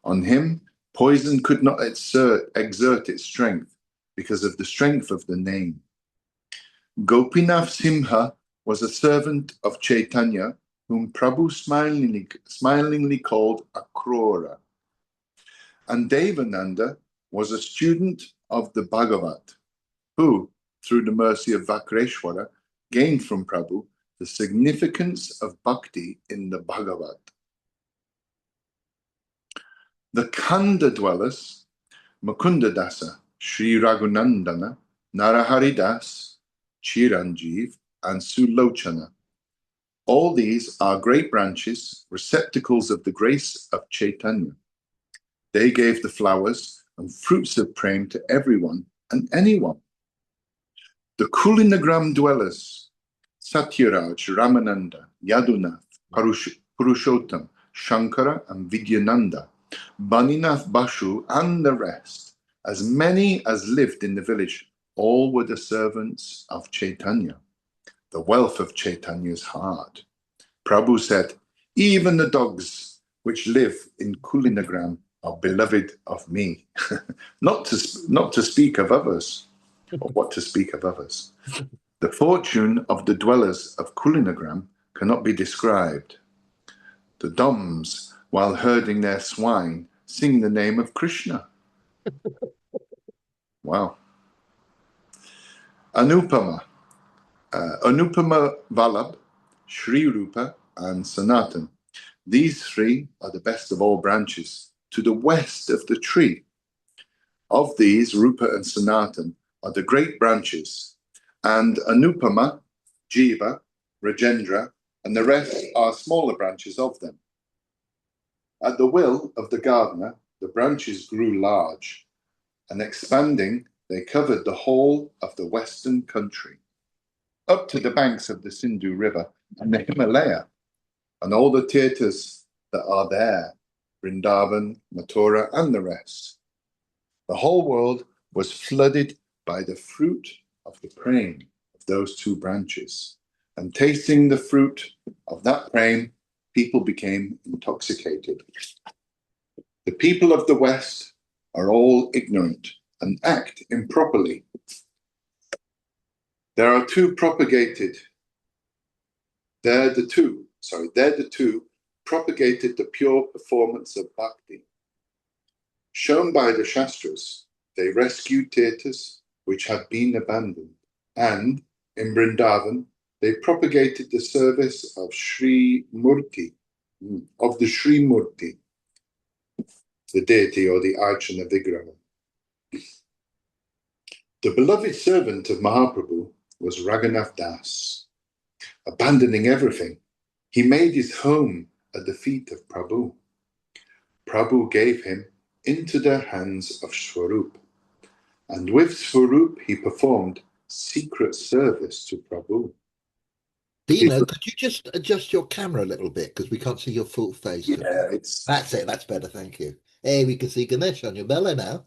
On him, poison could not exert its strength because of the strength of the name. Gopinath Simha was a servant of Chaitanya, whom Prabhu smilingly called Akrura. And Devananda was a student of the Bhagavat, who, through the mercy of Vakreshwara, gained from Prabhu the significance of bhakti in the Bhagavat. The Kanda dwellers, Mukunda Dasa, Sri Raghunandana, Narahari Das, Chiranjeev, and Sulochana. All these are great branches, receptacles of the grace of Chaitanya. They gave the flowers and fruits of prem to everyone and anyone. The Kulinagram dwellers, Satyaraj, Ramananda, Yadunath, Purushottam, Shankara, and Vidyananda, Baninath Bashu, and the rest, as many as lived in the village, all were the servants of Chaitanya. The wealth of Chaitanya's heart. Prabhu said, even the dogs which live in Kulinagram are beloved of me. not to speak of others, or what to speak of others. The fortune of the dwellers of Kulinagram cannot be described. The Doms, while herding their swine, sing the name of Krishna. Wow. Anupama Vallabh, Sri Rupa, and Sanatan. These three are the best of all branches, to the west of the tree. Of these, Rupa and Sanatan are the great branches, and Anupama, Jiva, Rajendra, and the rest are smaller branches of them. At the will of the gardener, the branches grew large, and expanding, they covered the whole of the western country, up to the banks of the Sindhu River and the Himalaya, and all the theatres that are there, Vrindavan, Mathura, and the rest. The whole world was flooded by the fruit of the prem of those two branches. And tasting the fruit of that prem, people became intoxicated. The people of the West are all ignorant and act improperly. They're the two propagated the pure performance of bhakti. Shown by the Shastras, they rescued theatres which had been abandoned, and in Vrindavan, they propagated the service of Sri Murti, the deity or the Archana Vigraha. The beloved servant of Mahaprabhu was Raghunath Das. Abandoning everything, he made his home at the feet of Prabhu. Prabhu gave him into the hands of Swarup, and with Swarup he performed secret service to Prabhu. Dino, could you just adjust your camera a little bit because we can't see your full face? Yeah, that's it. That's better. Thank you. Hey, we can see Ganesh on your belly now.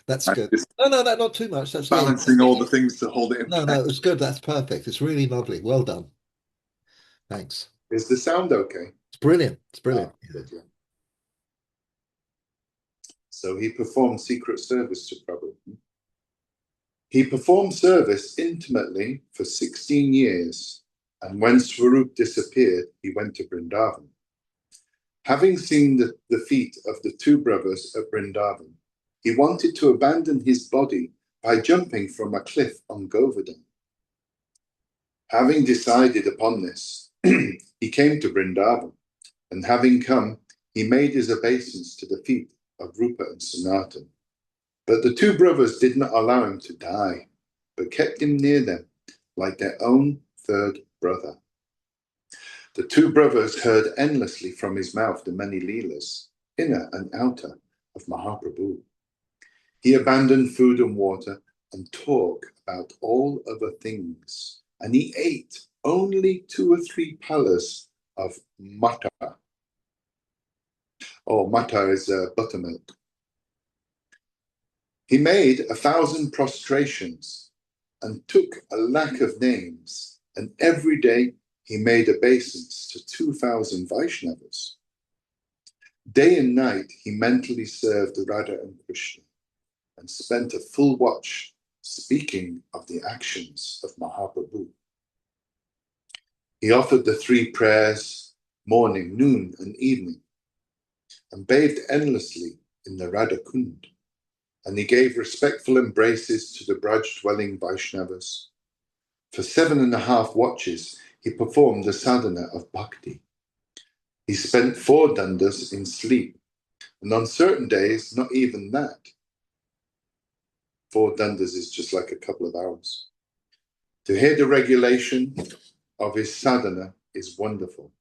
That's good. No, not too much. That's balancing all the things to hold it in place. No, it's good. That's perfect. It's really lovely. Well done. Thanks. Is the sound okay? It's brilliant. It's brilliant. Yeah. So he performed secret service to Prabhu. He performed service intimately for 16 years, and when Swarup disappeared, he went to Vrindavan. Having seen the feat of the two brothers at Vrindavan, he wanted to abandon his body by jumping from a cliff on Govardhan. Having decided upon this, he came to Vrindavan, and having come, he made his obeisance to the feet of Rupa and Sanatan. But the two brothers did not allow him to die, but kept him near them like their own third brother. The two brothers heard endlessly from his mouth the many Leelas, inner and outer, of Mahaprabhu. He abandoned food and water and talked about all other things. And he ate only 2 or 3 palas of mata. Oh, mata is buttermilk. He made 1,000 prostrations and took a lakh of names. And every day he made obeisance to 2,000 Vaishnavas. Day and night he mentally served Radha and Krishna and spent a full watch speaking of the actions of Mahaprabhu. He offered the 3 prayers, morning, noon, and evening, and bathed endlessly in the Radha Kund. And he gave respectful embraces to the Braj-dwelling Vaishnavas. For 7.5 watches, he performed the sadhana of bhakti. He spent 4 dandas in sleep, and on certain days, not even that. 4 dandas is just like a couple of hours. To hear the regulation of his sadhana is wonderful.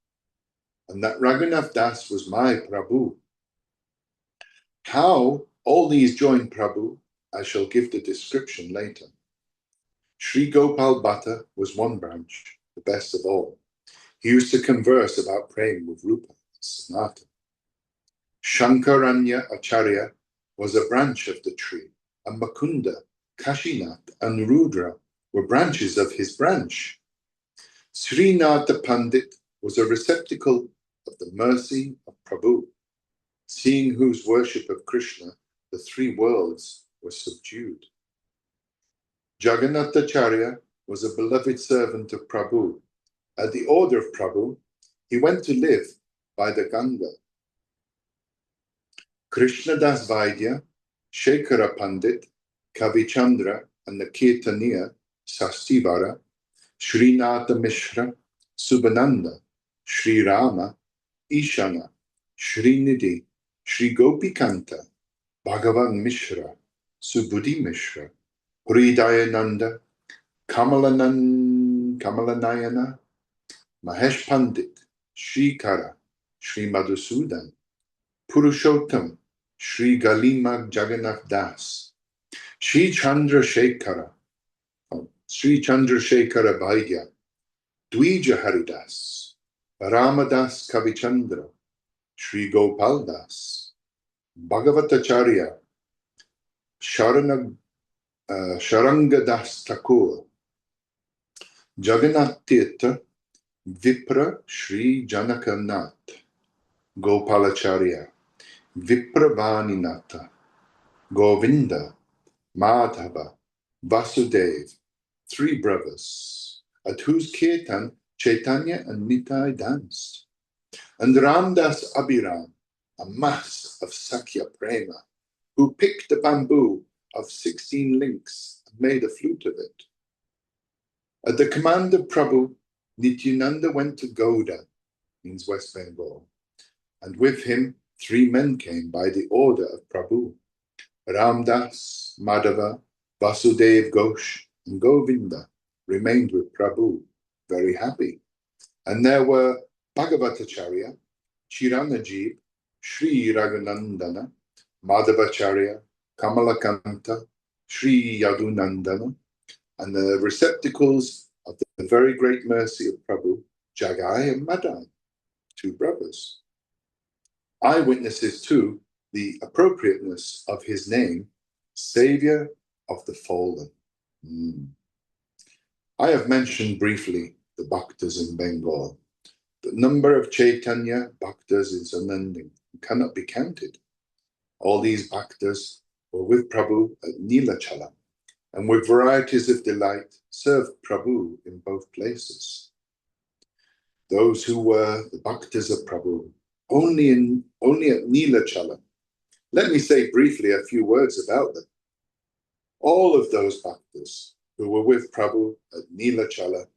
And that Raghunath Das was my Prabhu. How all these joined Prabhu, I shall give the description later. Sri Gopal Bhatta was one branch, the best of all. He used to converse about praying with Rupa and Sanatana. Shankaranya Acharya was a branch of the tree, and Makunda, Kashinath, and Rudra were branches of his branch. Srinatha Pandit was a receptacle of the mercy of Prabhu, seeing whose worship of Krishna the 3 worlds were subdued. Jagannathacharya was a beloved servant of Prabhu. At the order of Prabhu, he went to live by the Ganga. Krishna Das Vaidya, Shekhara Pandit, Kavichandra, and the Chaitanya Sastivara, Srinatha Mishra, Subhananda, Sri Rama, Ishana, Srinidhi, Sri Gopikanta, Bhagavan Mishra, Subudhi Mishra, Hridayananda, Kamalanayana, Mahesh Pandit, Sri Kara, Sri Madhusudan, Purushottam, Sri Galima Jagannath Das, Sri Chandra Shekhara Vaidya, Dvija Haridas, Ramadas Kavichandra, Sri Gopal Das, Bhagavatacharya, Sharanga Das Thakur, Jagannath Tirtha, Vipra Sri Janakanath, Gopalacharya, Vipra Vaninatha, Govinda, Madhava, Vasudev, 3 brothers, at whose kirtan Chaitanya and Nitai danced. And Ramdas Abhiram, a mass of Sakya Prema, who picked the bamboo of 16 links and made a flute of it. At the command of Prabhu, Nityananda went to Gouda, means West Bengal, and with him 3 men came by the order of Prabhu. Ramdas, Madhava, Vasudev Ghosh, and Govinda remained with Prabhu, very happy. And there were Bhagavatacharya, Chiranajib, Sri Raghunandana, Madhavacharya, Kamalakanta, Sri Yadunandana, and the receptacles of the very great mercy of Prabhu, Jagai and Madai, 2 brothers. Eyewitnesses to the appropriateness of his name, Savior of the Fallen. I have mentioned briefly the Bhaktas in Bengal. The number of Chaitanya Bhaktas is unending and cannot be counted. All these Bhaktas were with Prabhu at Nilachala, and with varieties of delight served Prabhu in both places. Those who were the Bhaktas of Prabhu only at Nilachala. Let me say briefly a few words about them. All of those Bhaktas who were with Prabhu at Nilachala,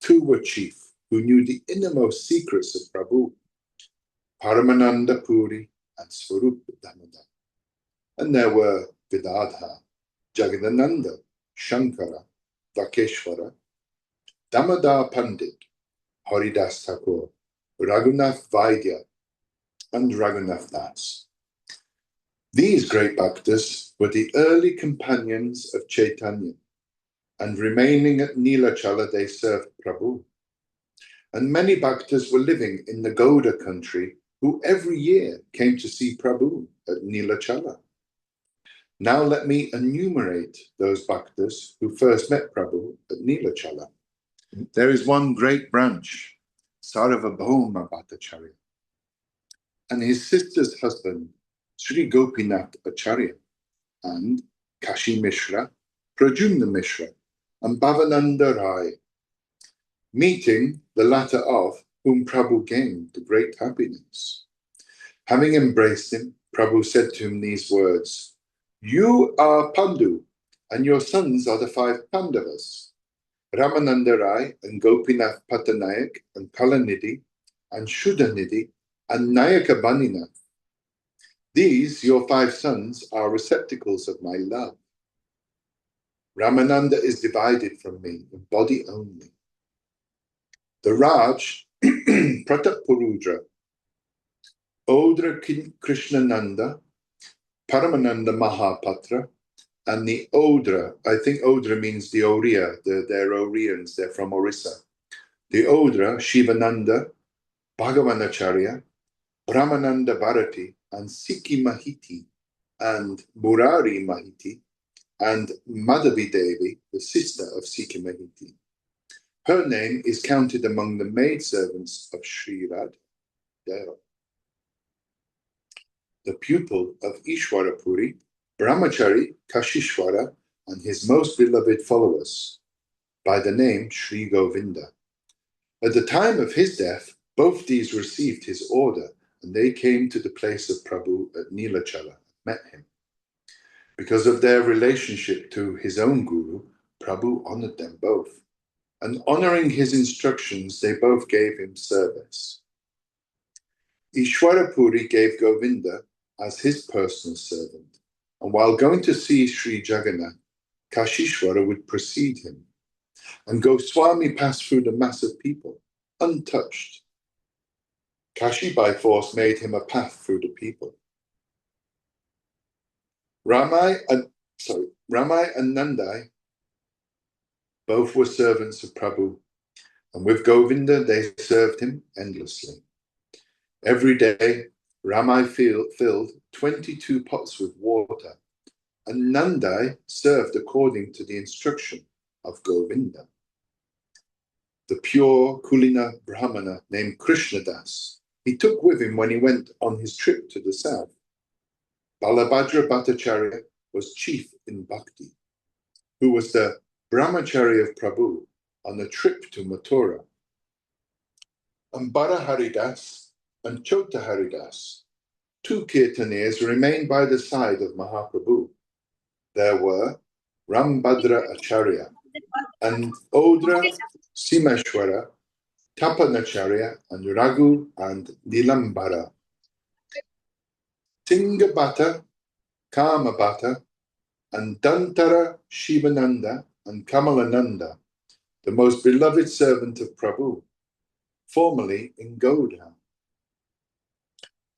2 were chief, who knew the innermost secrets of Prabhu, Paramananda Puri and Swarup Damodar. And there were Vidadha, Jagadananda, Shankara, Vakeshwara, Damodar Pandit, Haridas Thakur, Raghunath Vaidya, and Raghunath Das. These great bhaktas were the early companions of Chaitanya, and remaining at Nilachala they served Prabhu. And many bhaktas were living in the Gauda country who every year came to see Prabhu at Nilachala. Now let me enumerate those bhaktas who first met Prabhu at Nilachala. There is one great branch, Sarvabhauma Bhattacharya, and his sister's husband, Sri Gopinath Acharya, and Kashi Mishra, Prajumna Mishra, and Bhavananda Rai, meeting the latter of whom Prabhu gained the great happiness. Having embraced him, Prabhu said to him these words, "You are Pandu, and your sons are the 5 Pandavas, Ramananda Rai and Gopinath Patanayak and Kalanidhi and Shuddhanidhi and Nayaka Baninath. These, your 5 sons, are receptacles of my love. Ramananda is divided from me in body only. The Raj, Pratapurudra, Odra Krishnananda, Paramananda Mahapatra, and the Odra, I think Odra means the Oriya, they're Orians, they're from Orissa. The Odra, Shivananda, Bhagavanacharya, Brahmananda Bharati, and Sikhi Mahiti, and Murari Mahiti, and Madhavi Devi, the sister of Sikhi Mahiti. Her name is counted among the maidservants of Sri Radha. The pupil of Ishwarapuri, Brahmachari Kashishwara, and his most beloved followers, by the name Sri Govinda. At the time of his death, both these received his order, and they came to the place of Prabhu at Nilachala, met him. Because of their relationship to his own guru, Prabhu honored them both, and honoring his instructions, they both gave him service. Ishwarapuri gave Govinda as his personal servant, and while going to see Sri Jagannath, Kashishwara would precede him, and Goswami passed through the mass of people, untouched. Kashi by force made him a path through the people. Ramai and Nandai both were servants of Prabhu, and with Govinda they served him endlessly. Every day, Ramai filled 22 pots with water, and Nandai served according to the instruction of Govinda. The pure Kulina Brahmana named Krishna Das, he took with him when he went on his trip to the south. Balabhadra Bhattacharya was chief in bhakti, who was the brahmachari of Prabhu on a trip to Mathura. Ambara Haridas and Chota Haridas, 2 kirtaniers, remained by the side of Mahaprabhu. There were Rambhadra Acharya and Odra Simeshwara, Tapanacharya, and Raghu and Nilambara. Singhabhata, Kamabhata, and Dantara Shivananda and Kamalananda, the most beloved servant of Prabhu, formerly in Gauda.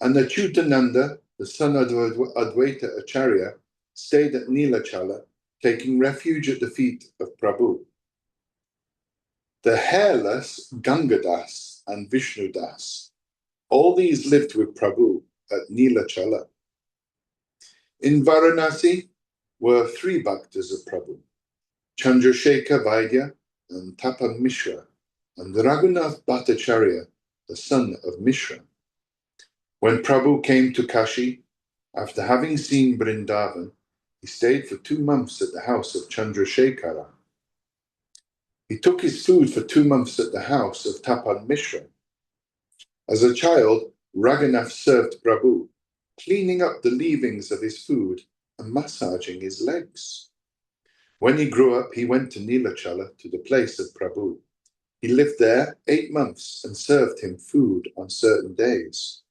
And Achyutananda, the son of Advaita Acharya, stayed at Nilachala, taking refuge at the feet of Prabhu. The hairless Gangadas and Vishnudas, all these lived with Prabhu at Nilachala. In Varanasi were 3 bhaktas of Prabhu, Chandrasekhar Vaidya and Tapan Mishra, and Raghunath Bhattacharya, the son of Mishra. When Prabhu came to Kashi, after having seen Vrindavan, he stayed for 2 months at the house of Chandrasekhara. He took his food for 2 months at the house of Tapan Mishra. As a child, Raghunath served Prabhu, cleaning up the leavings of his food and massaging his legs. When he grew up, he went to Nilachala, to the place of Prabhu. He lived there 8 months and served him food on certain days.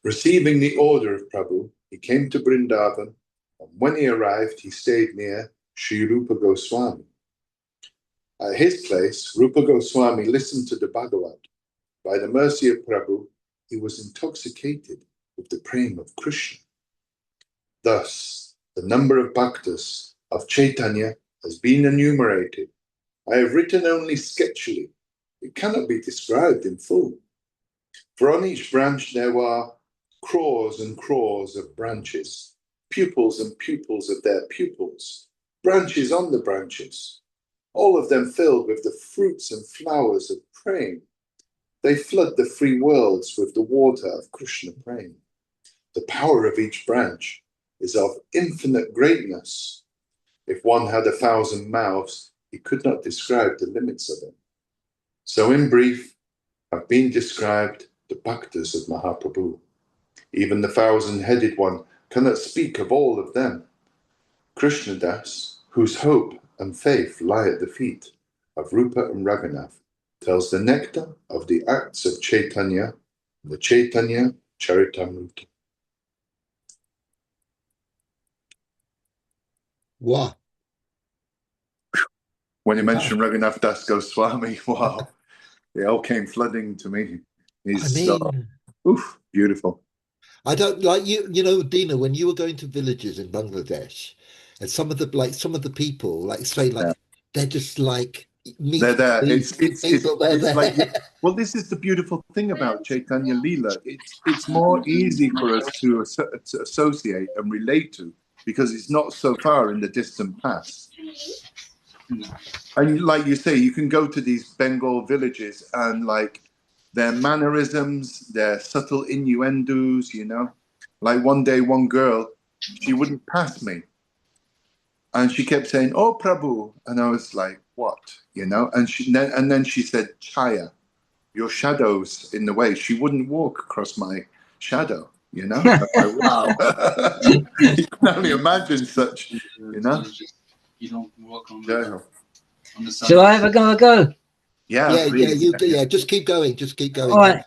Receiving the order of Prabhu, he came to Vrindavan, and when he arrived, he stayed near Sri Rupa Goswami. At his place, Rupa Goswami listened to the Bhagavad. By the mercy of Prabhu, he was intoxicated with the prema of Krishna. Thus, the number of bhaktas of Chaitanya has been enumerated. I have written only sketchily. It cannot be described in full. For on each branch there are crores and crores of branches, pupils and pupils of their pupils, branches on the branches, all of them filled with the fruits and flowers of praying. They flood the three worlds with the water of Krishna praying. The power of each branch is of infinite greatness. If one had 1,000 mouths, he could not describe the limits of it. So in brief, have been described the bhaktas of Mahaprabhu. Even the 1,000-headed one cannot speak of all of them. Krishnadas, whose hope and faith lie at the feet of Rupa and Raghunath, tells the nectar of the acts of Chaitanya, the Chaitanya Charitamrta. Wow. When you mentioned Raghunath Das Goswami, wow, they all came flooding to me. He's beautiful. I don't like you know, Dina, when you were going to villages in Bangladesh, and some of the people they're just like They're there. It's people. They're there. like, well, this is the beautiful thing about Chaitanya Lila. It's more easy for us to associate and relate to because it's not so far in the distant past. And like you say, you can go to these Bengal villages and like their mannerisms, their subtle innuendos, you know. Like one day, one girl, she wouldn't pass me. And she kept saying, "Oh, Prabhu." And I was like, "What?" You know? And then she said, "Chaya, your shadow's in the way." She wouldn't walk across my shadow, you know? Wow. You can only imagine such, you know? You don't walk on Yeah. the sun. Shall I have a go? Yeah, Just keep going. All right.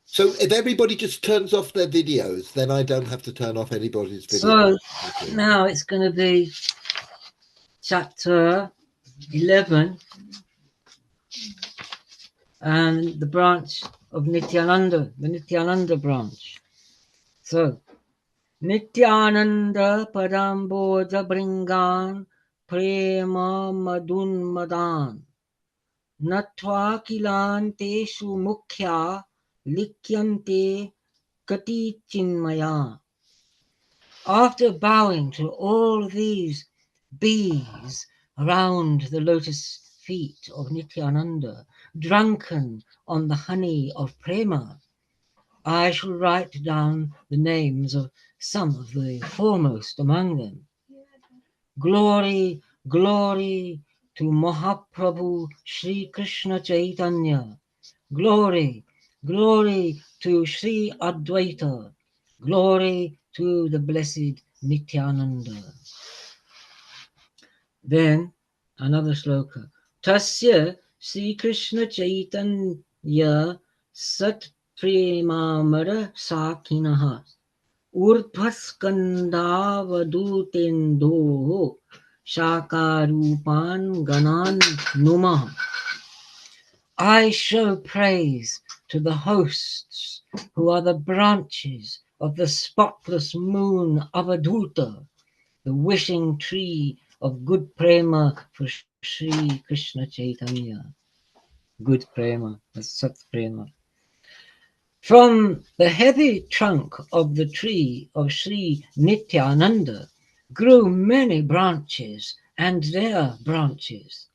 So if everybody just turns off their videos, then I don't have to turn off anybody's video. So now it's going to be chapter 11 and the branch of Nityananda, the Nityananda branch. So Nityananda Padamboja Bringan Prema Madun Madan Natva Kilante Mukhya Likyante Kati Chinmaya. After bowing to all these bees around the lotus feet of Nityananda, drunken on the honey of prema, I shall write down the names of some of the foremost among them. Glory, glory to Mahaprabhu Sri Krishna Chaitanya. Glory, glory to Sri Advaita. Glory to the blessed Nityananda. Then another sloka. Tasya Sri Krishna Chaitanya Sat Premamara Sakinaha Urdhvaskandavadutendoho Shakarupan Ganan Numah. I show praise to the hosts who are the branches of the spotless moon Avaduta, the wishing tree of good prema for Sri Krishna Chaitanya. Good prema, Sat prema. From the heavy trunk of the tree of Sri Nityananda grew many branches and their branches.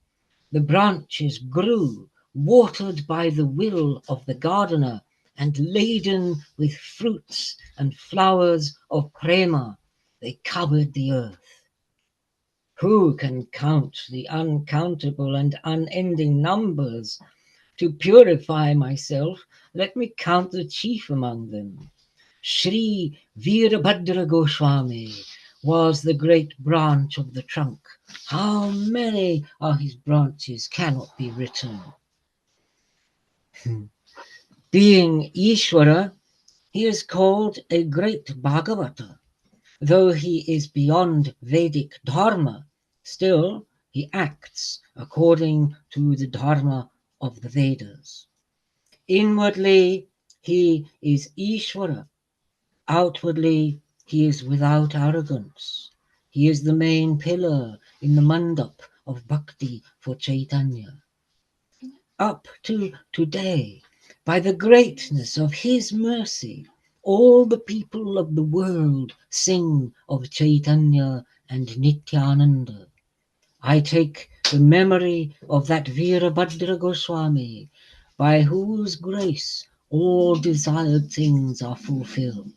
The branches grew, watered by the will of the gardener and laden with fruits and flowers of prema. They covered the earth. Who can count the uncountable and unending numbers? To purify myself, let me count the chief among them. Sri Virabhadra Goswami was the great branch of the trunk. How many are his branches cannot be written. Being Ishvara, he is called a great Bhagavata. Though he is beyond Vedic Dharma, still he acts according to the Dharma of the Vedas. Inwardly, he is Ishvara. Outwardly, He is without arrogance. He is the main pillar in the mandap of bhakti for Chaitanya. Up to today, by the greatness of his mercy, all the people of the world sing of Chaitanya and Nityananda. I take the memory of that Virabhadra Goswami, by whose grace all desired things are fulfilled.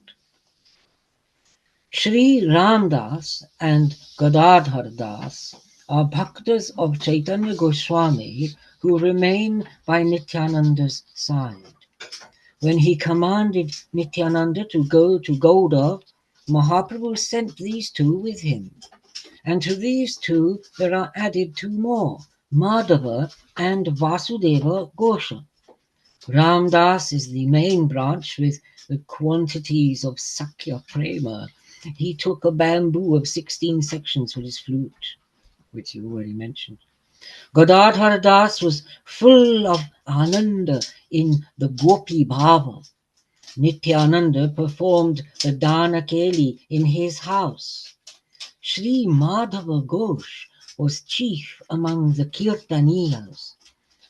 Sri Ramdas and Gadadhar Das are bhaktas of Chaitanya Goswami who remain by Nityananda's side. When he commanded Nityananda to go to Gauda, Mahaprabhu sent these two with him. And to these two there are added two more, Madhava and Vasudeva Gosha. Ramdas is the main branch with the quantities of Sakya Prema. He took a bamboo of 16 sections for his flute, which you already mentioned. Gadadhar Das was full of Ananda in the Gopi Bhava. Nityananda performed the Dana Keli in his house. Sri Madhava Ghosh was chief among the Kirtaniyas,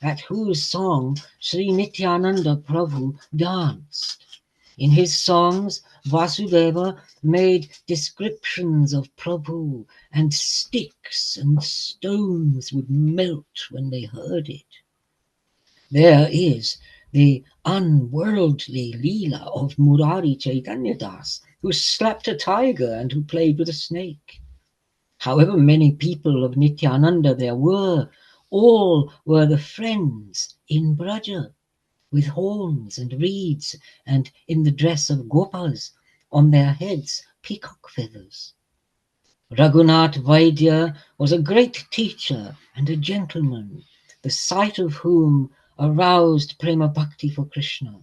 at whose song Sri Nityananda Prabhu danced. In his songs, Vasudeva made descriptions of Prabhu, and sticks and stones would melt when they heard it. There is the unworldly Lila of Murari Chaitanya Das, who slapped a tiger and who played with a snake. However many people of Nityananda there were, all were the friends in Braja, with horns and reeds, and in the dress of Gopas, on their heads peacock feathers. Raghunath Vaidya was a great teacher and a gentleman, the sight of whom aroused prema bhakti for Krishna.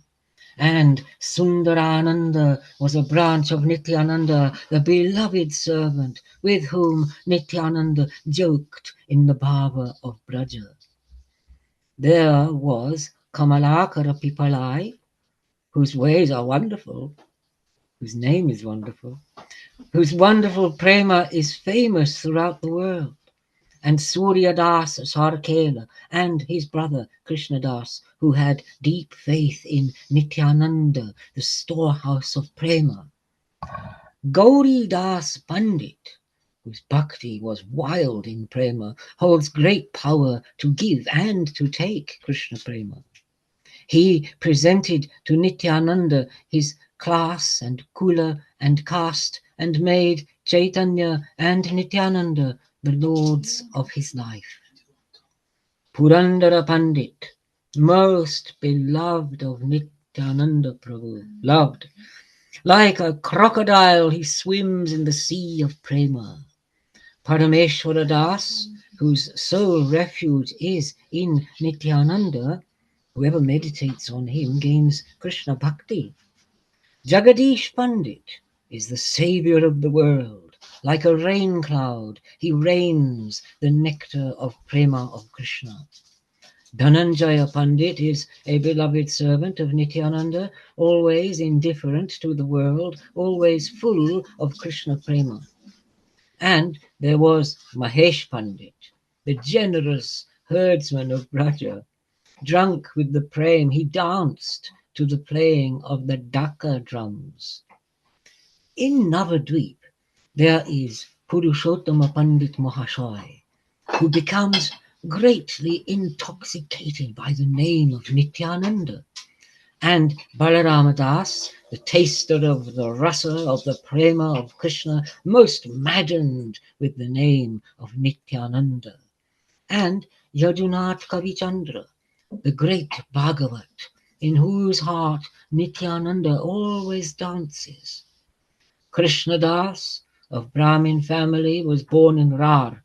And Sundarananda was a branch of Nityananda, the beloved servant, with whom Nityananda joked in the bhava of Braja. There was Kamalakara Pipalai, whose ways are wonderful, whose name is wonderful, whose wonderful prema is famous throughout the world. And Surya Das Sarkela and his brother Krishna Das, who had deep faith in Nityananda, the storehouse of prema. Gauri Das Pandit, whose bhakti was wild in prema, holds great power to give and to take Krishna prema. He presented to Nityananda his class and kula and caste, and made Chaitanya and Nityananda the lords of his life. Purandara Pandit, most beloved of Nityananda Prabhu, loved. Like a crocodile he swims in the sea of prema. Parameshwara Das, whose sole refuge is in Nityananda, whoever meditates on him gains Krishna Bhakti. Jagadish Pandit is the savior of the world. Like a rain cloud, he rains the nectar of prema of Krishna. Dhananjaya Pandit is a beloved servant of Nityananda, always indifferent to the world, always full of Krishna prema. And there was Mahesh Pandit, the generous herdsman of Braja. Drunk with the prem, he danced to the playing of the Dhaka drums. In Navadvip, there is Purushottama Pandit Mahashoy, who becomes greatly intoxicated by the name of Nityananda. And Balarama Das, the taster of the rasa of the prema of Krishna, most maddened with the name of Nityananda. And Yadunath Kavichandra, the great Bhagavat, in whose heart Nityananda always dances. Krishna Das, of Brahmin family, was born in Rar,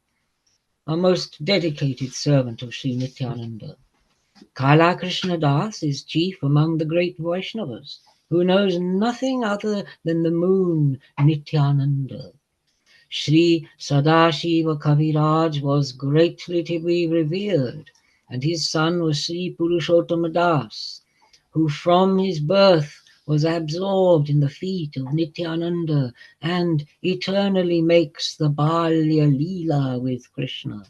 a most dedicated servant of Sri Nityananda. Kala Krishna Das is chief among the great Vaishnavas, who knows nothing other than the moon Nityananda. Sri Sadashiva Kaviraj was greatly to be revered, and his son was Sri Purushottama Das, who from his birth was absorbed in the feet of Nityananda and eternally makes the Balya Lila with Krishna.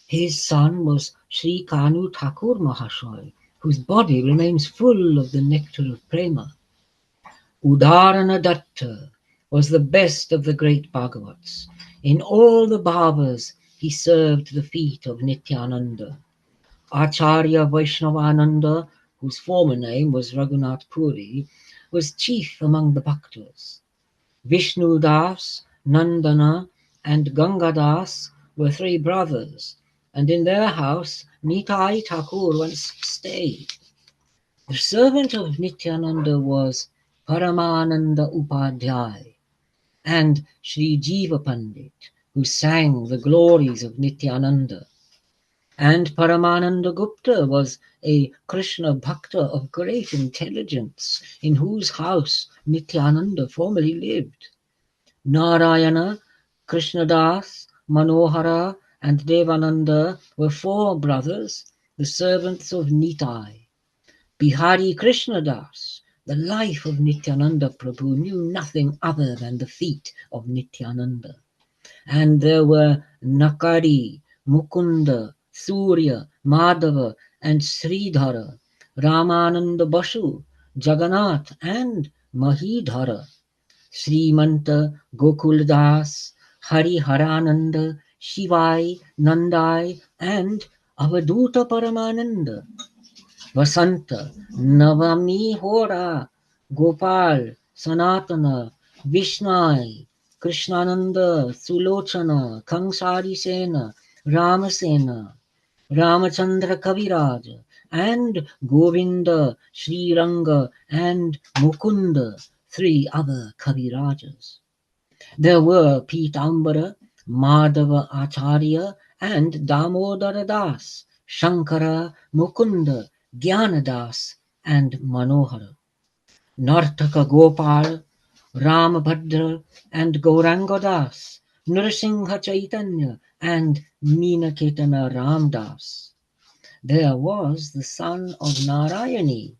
His son was Sri Kanu Thakur Mahashoy, whose body remains full of the nectar of prema. Udarana Datta was the best of the great Bhagavats. In all the Bhavas, he served the feet of Nityananda. Acharya Vaishnavananda, whose former name was Raghunath Puri, was chief among the Bhaktas. Vishnu Das, Nandana, and Gangadas were three brothers, and in their house Nitai Thakur once stayed. The servant of Nityananda was Paramananda Upadhyay and Sri Jiva Pandit, who sang the glories of Nityananda. And Paramananda Gupta was a Krishna Bhakta of great intelligence, in whose house Nityananda formerly lived. Narayana, Krishnadas, Manohara, and Devananda were four brothers, the servants of Nitai. Bihari Krishnadas, the life of Nityananda Prabhu, knew nothing other than the feet of Nityananda. And there were Nakari, Mukunda, Surya, Madhava, and Sridhara, Ramananda Basu, Jagannath, and Mahidhara, Srimanta Gokuldas, Hari Harananda, Shivai, Nandai, and Avaduta Paramananda. Vasanta, Navami Hora, Gopal, Sanatana, Vishnai, Krishnananda, Sulochana, Kangsari Sena, Ramasena, Ramachandra Kaviraja, and Govinda, Sri Ranga, and Mukunda, three other Kavirajas. There were Pitambara, Madhava Acharya, and Damodara Das, Shankara, Mukunda, Jnanadas, and Manohara. Nartaka Gopal, Ramabhadra, and Gauranga Das, Nrsimha Chaitanya, and Meenaketana Ramdas. There was the son of Narayani,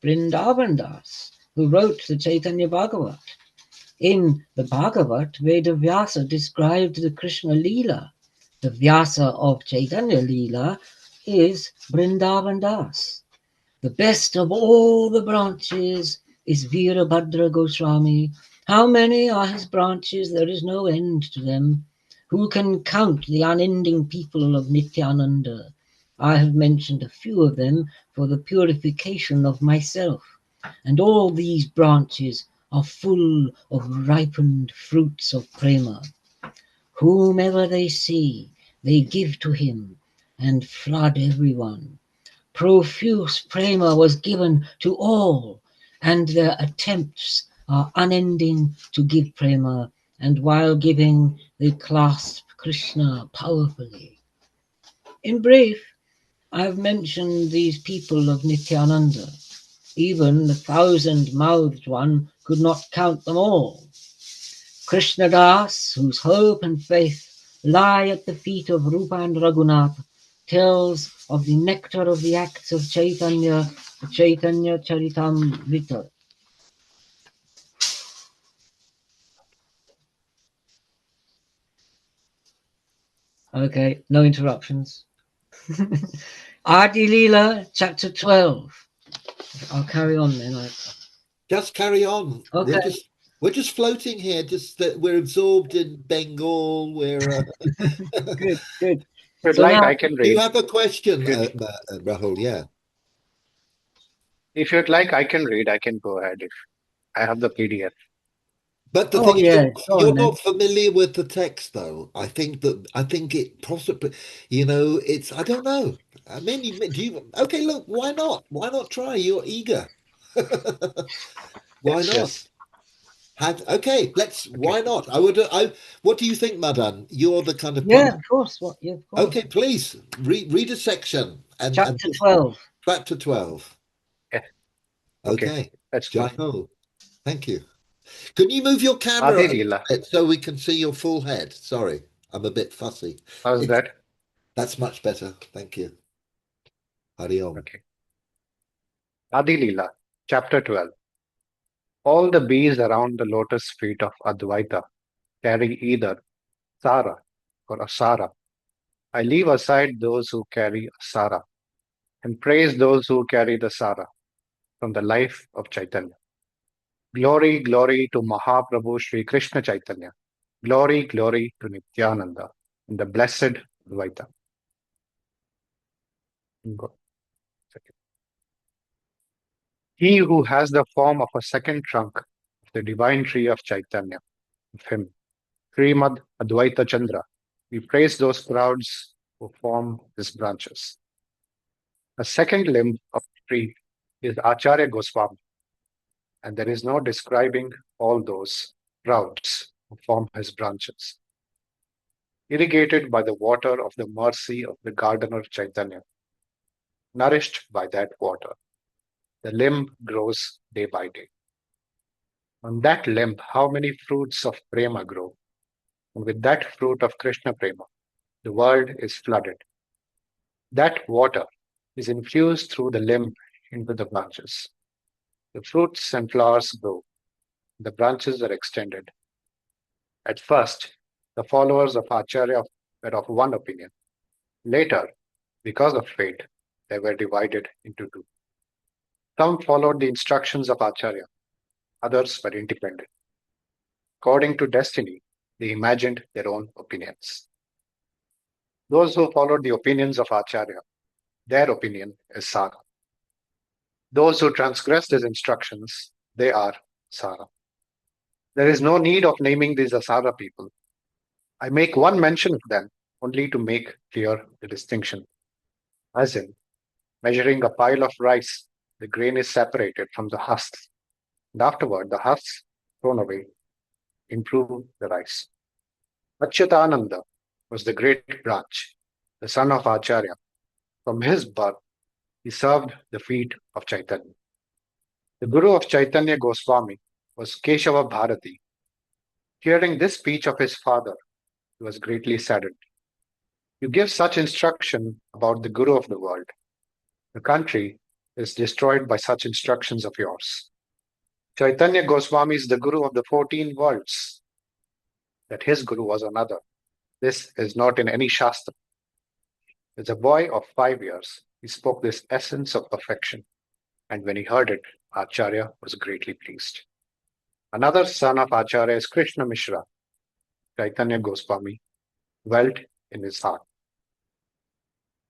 Vrindavan Das, who wrote the Chaitanya Bhagavat. In the Bhagavat, Vedavyasa described the Krishna Lila. The Vyasa of Chaitanya Lila is Vrindavan Das. The best of all the branches is Virabhadra Goswami. How many are his branches? There is no end to them. Who can count the unending people of Nityananda? I have mentioned a few of them for the purification of myself. And all these branches are full of ripened fruits of prema. Whomever they see, they give to him and flood everyone. Profuse prema was given to all, and their attempts are unending to give prema, and while giving, they clasp Krishna powerfully. In brief, I have mentioned these people of Nityananda. Even the 1,000-mouthed one could not count them all. Krishnadas, whose hope and faith lie at the feet of Rupa and Raghunath, tells of the nectar of the acts of Chaitanya, the Chaitanya Charitamrta. Okay, no interruptions. Adi Lila, chapter 12. I'll carry on then. Just carry on. Okay. We're just floating here. Just that we're absorbed in Bengal. We're. Good, good. If you'd So like, now, I can Do you read. have a question, If Rahul? Yeah. you'd like, I can read. I can go ahead if I have the PDF. But the oh thing is, yeah, go you're on then. not familiar with the text, though. I think it possibly, it's. I don't know. I mean, do you? Okay, look. Why not? Why not try? You're eager. Why Yes, not? yes. Okay, let's. Okay. Why not? What do you think, Madan? You're the kind of Yeah, person. of course. What? Yeah, of course. Okay, please read a section and Chapter 12. chapter 12. Yeah. Okay. Okay, Let's Jai go. Ho. Thank you. Can you move your camera Adi a little Lila. bit so we can see your full head? Sorry, I'm a bit fussy. How's that? That's much better. Thank you. Hari Om. Okay. Adi Lila, chapter 12. All the bees around the lotus feet of Advaita carry either Sara or Asara. I leave aside those who carry Asara and praise those who carry the Sara from the life of Chaitanya. Glory, glory to Mahaprabhu Sri Krishna Chaitanya. Glory, glory to Nityananda and the blessed Advaita. He who has the form of a second trunk of the divine tree of Chaitanya, of him, Srimad Advaita Chandra, we praise those crowds who form his branches. A second limb of the tree is Acharya Goswami, and there is no describing all those crowds who form his branches. Irrigated by the water of the mercy of the gardener Chaitanya, nourished by that water, the limb grows day by day. On that limb, how many fruits of prema grow? And with that fruit of Krishna prema, the world is flooded. That water is infused through the limb into the branches. The fruits and flowers grow. The branches are extended. At first, the followers of Acharya were of one opinion. Later, because of fate, they were divided into two. Some followed the instructions of Acharya, others were independent. According to destiny, they imagined their own opinions. Those who followed the opinions of Acharya, their opinion is Sara. Those who transgressed his instructions, they are Sara. There is no need of naming these Asara people. I make one mention of them only to make clear the distinction. As in, measuring a pile of rice, the grain is separated from the husks, and afterward the husks thrown away improve the rice. Achyutananda was the great branch, the son of Acharya. From his birth, he served the feet of Chaitanya. The guru of Chaitanya Goswami was Keshava Bharati. Hearing this speech of his father, he was greatly saddened. You give such instruction about the guru of the world. The country is destroyed by such instructions of yours. Chaitanya Goswami is the guru of the 14 worlds. That his guru was another. This is not in any shastra. As a boy of 5 years, he spoke this essence of perfection, and when he heard it, Acharya was greatly pleased. Another son of Acharya is Krishna Mishra. Chaitanya Goswami dwelt in his heart.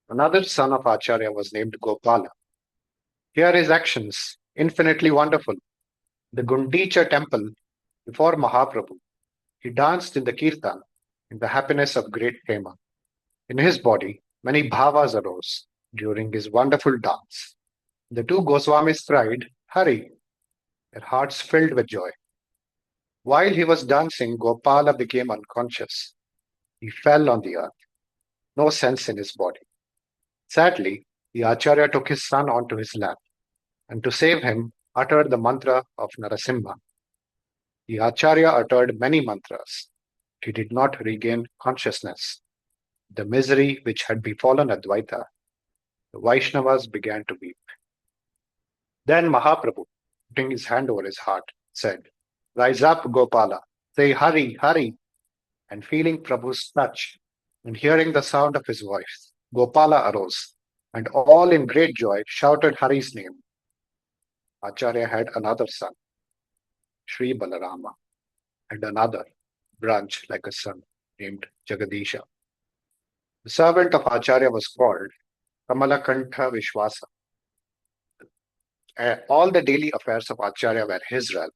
Another son of Acharya was named Gopala. Here his actions, infinitely wonderful. The Gundicha temple before Mahaprabhu, he danced in the kirtan in the happiness of great prema. In his body, many bhavas arose during his wonderful dance. The two Goswamis cried, Hari, their hearts filled with joy. While he was dancing, Gopala became unconscious. He fell on the earth, no sense in his body. Sadly, the Acharya took his son onto his lap, and to save him, uttered the mantra of Narasimha. The Acharya uttered many mantras. He did not regain consciousness. The misery which had befallen Advaita, the Vaishnavas began to weep. Then Mahaprabhu, putting his hand over his heart, said, Rise up, Gopala, say Hari, Hari. And feeling Prabhu's touch and hearing the sound of his voice, Gopala arose, and all in great joy shouted Hari's name. Acharya had another son, Sri Balarama, and another branch like a son named Jagadisha. The servant of Acharya was called Kamalakantha Vishwasa. All the daily affairs of Acharya were his realm.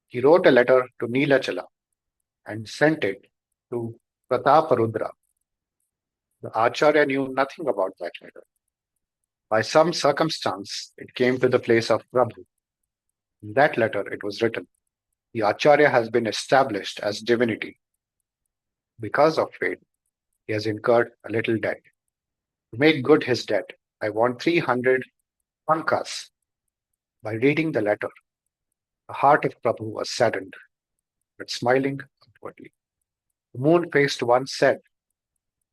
He wrote a letter to Nilachala and sent it to Prataparudra. The Acharya knew nothing about that letter. By some circumstance, it came to the place of Prabhu. In that letter, it was written, the Acharya has been established as divinity. Because of fate, he has incurred a little debt. To make good his debt, I want 300 pankas. By reading the letter, the heart of Prabhu was saddened, but smiling upwardly. The moon-faced one said,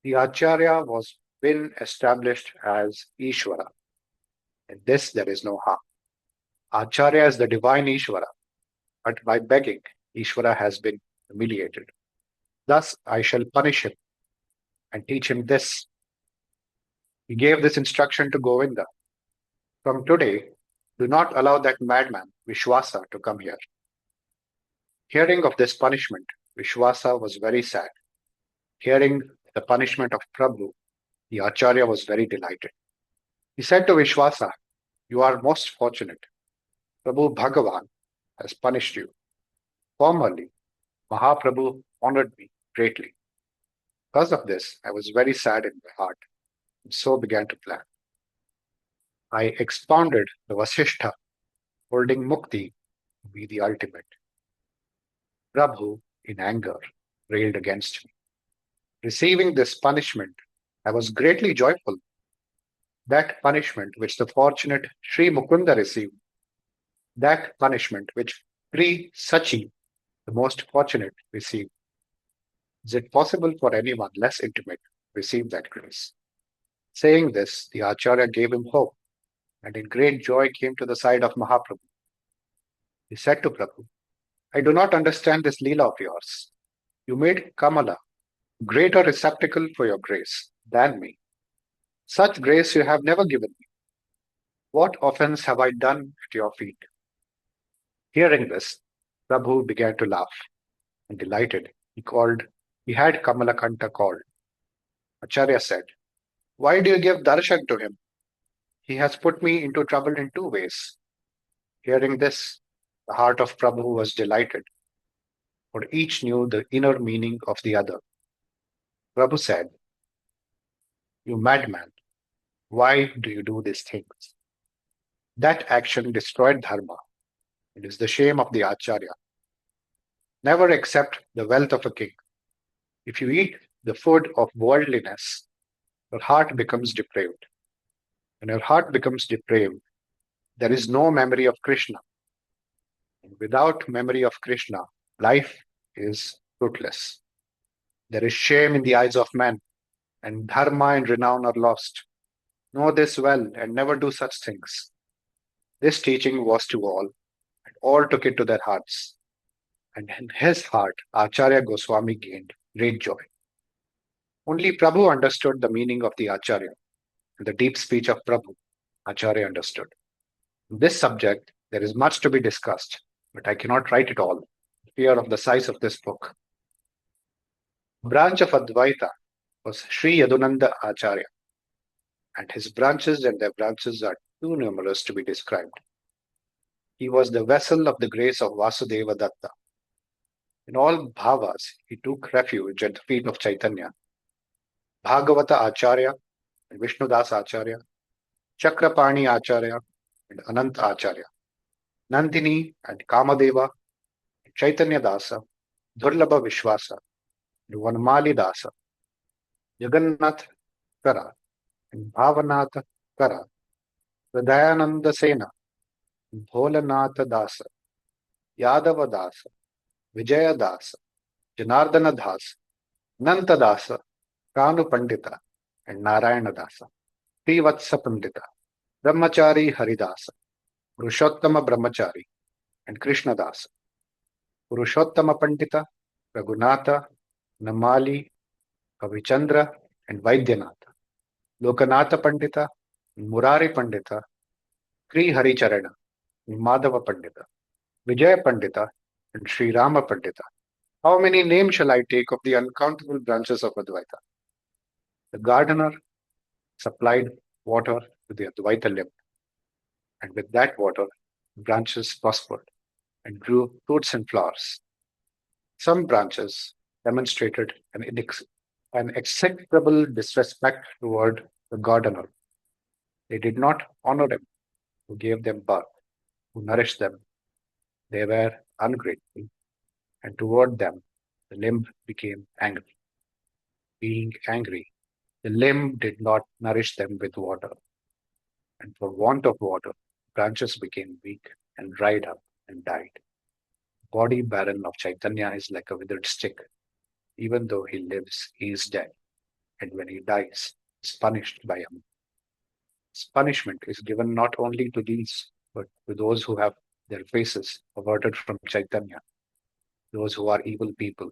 the Acharya was been established as Ishvara. In this there is no harm. Acharya is the divine Ishvara, but by begging, Ishvara has been humiliated. Thus I shall punish him and teach him this. He gave this instruction to Govinda. From today, do not allow that madman, Vishwasa, to come here. Hearing of this punishment, Vishwasa was very sad. Hearing the punishment of Prabhu, the Acharya was very delighted. He said to Vishwasa, "You are most fortunate. Prabhu Bhagavan has punished you. Formerly, Mahaprabhu honored me greatly. Because of this, I was very sad in my heart, and so began to plan. I expounded the Vasishtha, holding Mukti to be the ultimate. Prabhu, in anger, railed against me. Receiving this punishment, I was greatly joyful. That punishment which the fortunate Sri Mukunda received, that punishment which Sri Sachi, the most fortunate, received. Is it possible for anyone less intimate to receive that grace?" Saying this, the Acharya gave him hope, and in great joy came to the side of Mahaprabhu. He said to Prabhu, "I do not understand this Lila of yours. You made Kamala greater receptacle for your grace than me. Such grace you have never given me. What offense have I done at your feet?" Hearing this, Prabhu began to laugh, and delighted, he had Kamalakanta called. Acharya said, "Why do you give darshan to him? He has put me into trouble in two ways." Hearing this, the heart of Prabhu was delighted, for each knew the inner meaning of the other. Prabhu said, "You madman, why do you do these things? That action destroyed dharma. It is the shame of the Acharya. Never accept the wealth of a king. If you eat the food of worldliness, your heart becomes depraved. When your heart becomes depraved, there is no memory of Krishna. And without memory of Krishna, life is fruitless. There is shame in the eyes of men, and dharma and renown are lost. Know this well and never do such things." This teaching was to all, and all took it to their hearts. And in his heart, Acharya Goswami gained great joy. Only Prabhu understood the meaning of the Acharya, and the deep speech of Prabhu, Acharya understood. In this subject, there is much to be discussed, but I cannot write it all, for fear of the size of this book. Branch of Advaita was Sri Yadunanda Acharya, and his branches and their branches are too numerous to be described. He was the vessel of the grace of Vasudeva Datta. In all bhavas, he took refuge at the feet of Chaitanya. Bhagavata Acharya and Vishnudas Acharya, Chakrapani Acharya and Ananta Acharya, Nandini and Kamadeva, Chaitanya Dasa, Durlabha Vishwasa, and Vanmali Dasa, Jagannath Kara and Bhavanatha Kara, Hridayananda Sena, Bholanatha Dasa, Yadava Dasa, Vijaya Dasa, Janardana Dasa, Nanta Dasa, Kanu Pandita, and Narayana Dasa, Trivatsa Pandita, Brahmachari Haridasa, Purushottama Brahmachari, and Krishna Dasa, Purushottama Pandita, Raghunatha, Namali, Kavichandra, and Vaidyanatha, Lokanatha Pandita, Murari Pandita, Kri Haricharana, and Madhava Pandita, Vijaya Pandita, and Sri Rama Pandita. How many names shall I take of the uncountable branches of Advaita? The gardener supplied water to the Advaita limb, and with that water, branches prospered and grew fruits and flowers. Some branches demonstrated an execrable disrespect toward the gardener. They did not honor him who gave them birth, who nourished them. They were ungrateful, and toward them the limb became angry. Being angry, the limb did not nourish them with water, and for want of water, branches became weak and dried up and died. The body barren of Chaitanya is like a withered stick. Even though he lives, he is dead, and when he dies, he is punished by him. His punishment is given not only to these but to those who have their faces averted from Chaitanya, those who are evil people,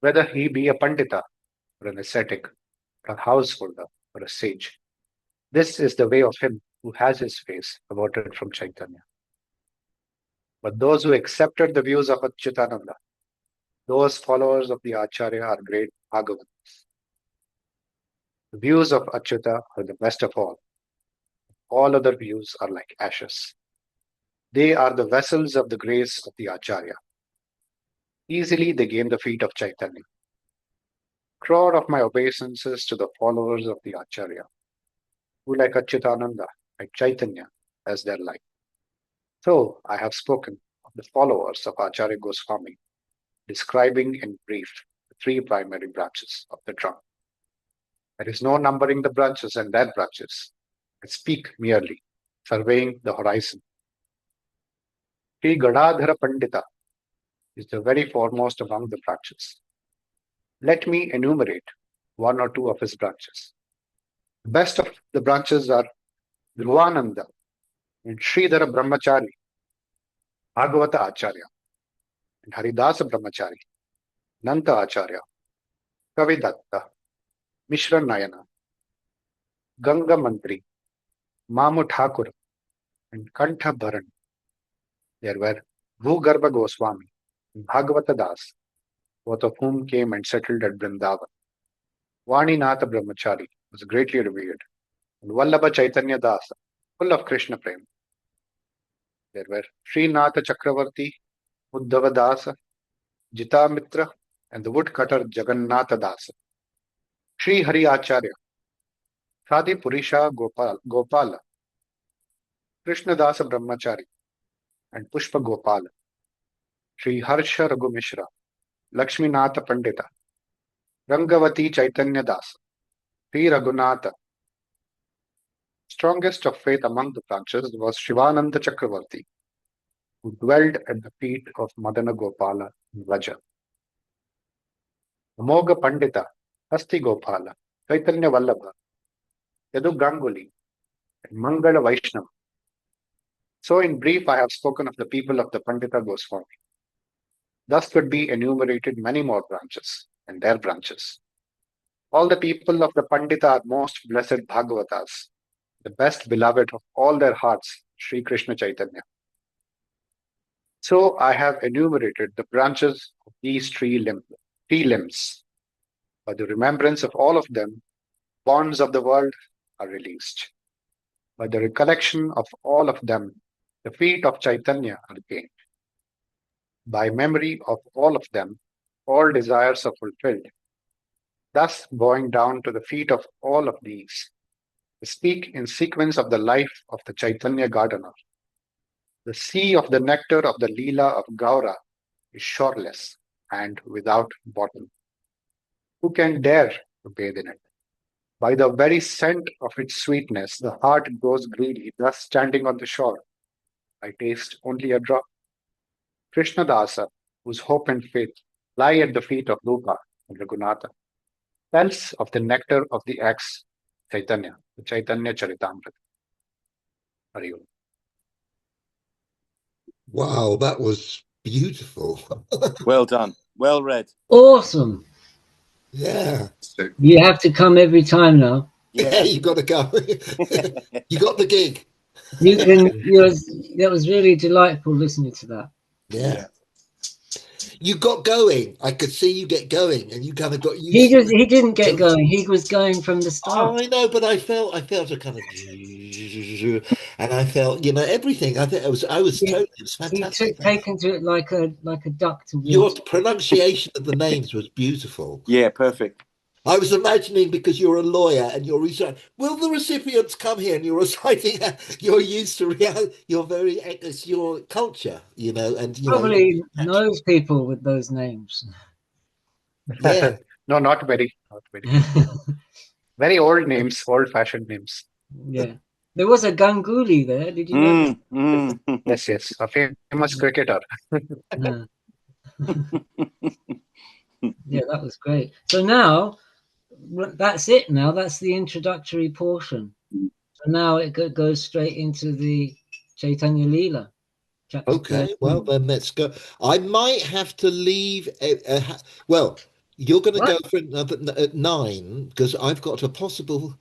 whether he be a pandita or an ascetic, or a householder or a sage. This is the way of him who has his face averted from Chaitanya. But those who accepted the views of Achyutananda, those followers of the Acharya are great Bhagavats. The views of Achyuta are the best of all. All other views are like ashes. They are the vessels of the grace of the Acharya. Easily they gain the feet of Chaitanya. Crore of my obeisances to the followers of the Acharya, who like Achyutananda, like Chaitanya, as their life. So I have spoken of the followers of Acharya Goswami, describing in brief the three primary branches of the trunk. There is no numbering the branches and their branches. I speak merely, surveying the horizon. Sri Gadadhara Pandita is the very foremost among the branches. Let me enumerate one or two of his branches. The best of the branches are Dhruvananda and Sridhara Brahmachari, Bhagavata Acharya, and Haridasa Brahmachari, Nanta Acharya, Kavidatta, Mishra Nayana, Ganga Mantri, Mamu Thakur, and Kantha Bharan. There were Bhugarbha Goswami and Bhagavata Das, both of whom came and settled at Vrindavan. Vaninatha Brahmachari was greatly revered, and Vallabha Chaitanya Dasa, full of Krishna Prem. There were Srinatha Chakravarti, Uddhava Dasa, Jita Mitra, and the woodcutter Jagannatha Dasa. Sri Hari Acharya, Sadi Purisha Gopala, Krishna Dasa Brahmachari, and Pushpa Gopala. Sri Harsha Raghu Mishra, Lakshmi Natha Pandita, Rangavati Chaitanya Dasa, Sri Raghunatha. Strongest of faith among the branches was Shivananda Chakravarti, who dwelled at the feet of Madana Gopala in Vraja. Amoga Pandita, Hasti Gopala, Chaitanya Vallabha, Yadu Ganguli, and Mangala Vaishnava. So in brief, I have spoken of the people of the Pandita Goswami. Thus could be enumerated many more branches and their branches. All the people of the Pandita are most blessed Bhagavatas, the best beloved of all their hearts, Sri Krishna Chaitanya. So I have enumerated the branches of these three limbs. By the remembrance of all of them, bonds of the world are released. By the recollection of all of them, the feet of Chaitanya are gained. By memory of all of them, all desires are fulfilled. Thus, bowing down to the feet of all of these, I speak in sequence of the life of the Chaitanya gardener. The sea of the nectar of the Lila of Gaura is shoreless and without bottom. Who can dare to bathe in it? By the very scent of its sweetness, the heart grows greedy, thus standing on the shore. I taste only a drop. Krishna Dasa, whose hope and faith lie at the feet of Rupa and Raghunatha, tells of the nectar of the ex Chaitanya, the Chaitanya Charitamrta. Hari Om. Wow, that was beautiful. Well done. Well read. Awesome. Yeah. So, You have to come every time now. Yeah, you got to go. You got the gig. You can. That was really delightful listening to that. Yeah. You got going. I could see you get going, and you kind of got used to it. He didn't get going. He was going from the start. I know, but I felt a kind of, and I felt, everything. I think I was totally, it was He fantastic. taken to it like a duck to Your water. pronunciation of the names was beautiful. Yeah, perfect. I was imagining, because you're a lawyer and you're reciting, will the recipients come here? And you're reciting, you're used to it's your culture, and Probably knows people with those names. Yeah. No, not very. Very old names, old-fashioned names. Yeah. There was a Ganguly there. Did you know? Yes. A famous cricketer. Yeah. Yeah, that was great. So now, that's it now. That's the introductory portion. So now it goes straight into the Chaitanya Lila. Chapter Okay, 13. well then let's go. I might have to leave. Well, you're going to What? go for another at 9 because I've got a possible.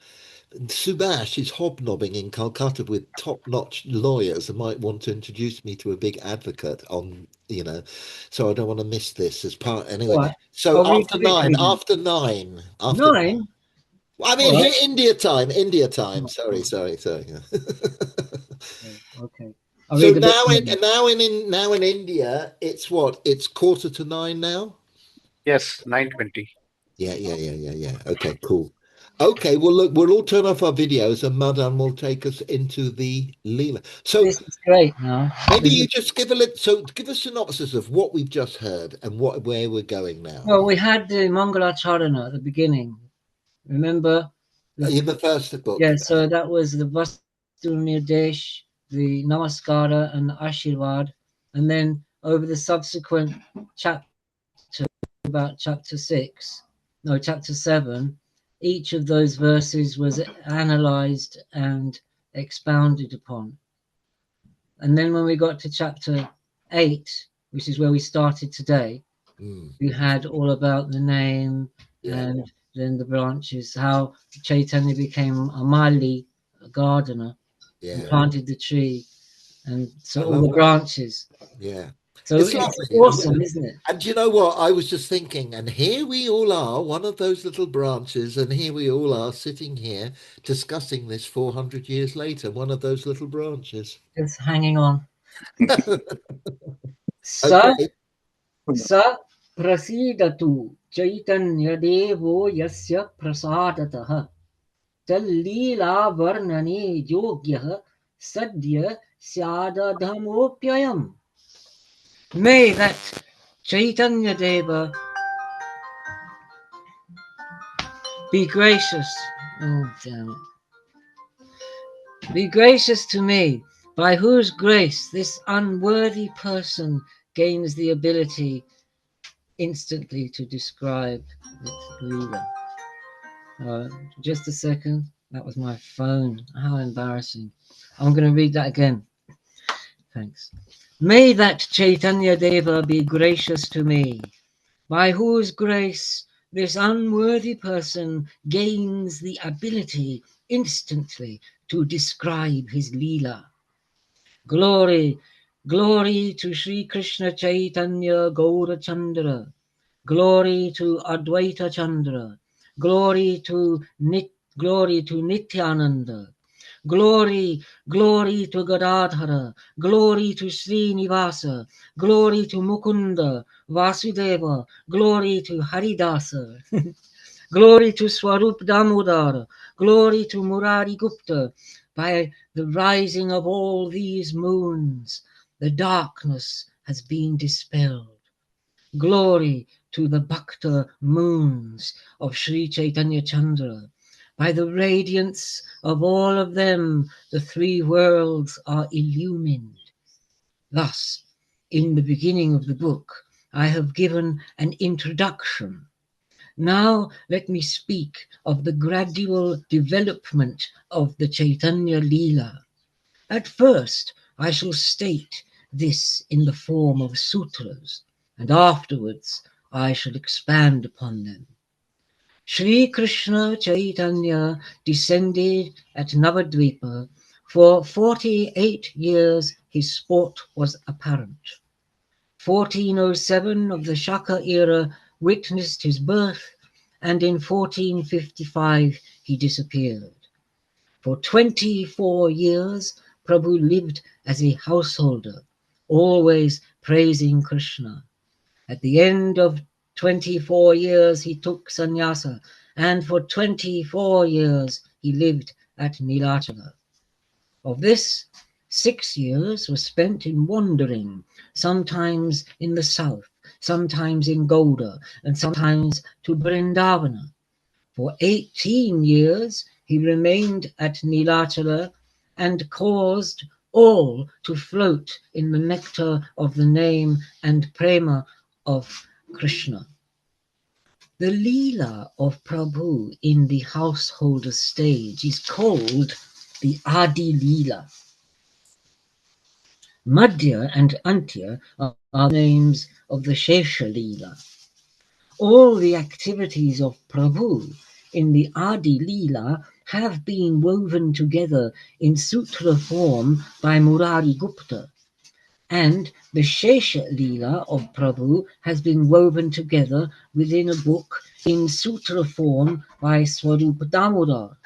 Subhash is hobnobbing in Calcutta with top-notch lawyers and might want to introduce me to a big advocate on, so I don't want to miss this as part. Anyway, All right. so I'll read after quickly. 9, after 9, after 9. 9? I mean, All here right. India time, India time. Oh, Sorry. okay. I'll So read a bit now further. now in India, it's what? It's 8:45 now. Yes, 9:20. Yeah. Okay, cool. Okay, well, look, we'll all turn off our videos and Madan will take us into the Leela. So This is great now. maybe This you is, just give a synopsis of what we've just heard and where we're going now. well, we had the Mangalacharana at the beginning. Remember? In the first book. Yeah, so that was the Vastu Nirdesh, the Namaskara, and the Ashirvad. And then over the subsequent chapter, about chapter 7, each of those verses was analyzed and expounded upon. And then when we got to chapter 8, which is where we started today, we had all about the name and then the branches, how Chaitanya became a Mali, a gardener, and planted the tree, and so all the branches. Yeah. So It's it's lovely. awesome, isn't it? And you know what? I was just thinking, and here we all are, one of those little branches, and here we all are sitting here discussing this 400 years later, one of those little branches. Just hanging on. Okay. Sa prasidatu Chaitanya Devo Yasya Prasadataha Lila Varnani Yogya Sadya Syadadhamopyayam. May that Chaitanya Deva be gracious. Oh, damn it. Be gracious to me, by whose grace this unworthy person gains the ability instantly to describe Lila. Just a second. That was my phone. How embarrassing. I'm going to read that again. Thanks. May that Chaitanya Deva be gracious to me, by whose grace this unworthy person gains the ability instantly to describe his Leela. Glory, glory to Sri Krishna Chaitanya Gaura Chandra. Glory to Advaita Chandra. Glory to Nityananda. Glory, glory to Gadadhara. Glory to Srinivasa. Glory to Mukunda, Vasudeva. Glory to Haridasa. Glory to Swarup Damodar. Glory to Murari Gupta. By the rising of all these moons, the darkness has been dispelled. Glory to the Bhakta moons of Sri Chaitanya Chandra. By the radiance of all of them, the three worlds are illumined. Thus, in the beginning of the book, I have given an introduction. Now let me speak of the gradual development of the Chaitanya Lila. At first, I shall state this in the form of sutras, and afterwards I shall expand upon them. Sri Krishna Chaitanya descended at Navadvipa. For 48 years his sport was apparent. 1407 of the Shaka era witnessed his birth, and in 1455 he disappeared. For 24 years Prabhu lived as a householder, always praising Krishna. At the end of 24 years he took sannyasa, and for 24 years he lived at Nilachala. Of this, 6 years were spent in wandering, sometimes in the south, sometimes in Gouda, and sometimes to Vrindavana. For 18 years he remained at Nilachala and caused all to float in the nectar of the name and prema of Krishna. The Leela of Prabhu in the householder stage is called the Adi Leela. Madhya and Antya are names of the Shesha Lila. All the activities of Prabhu in the Adi Lila have been woven together in sutra form by Murari Gupta, and the Shesha Lila of Prabhu has been woven together within a book in sutra form by Swarupa Damodar.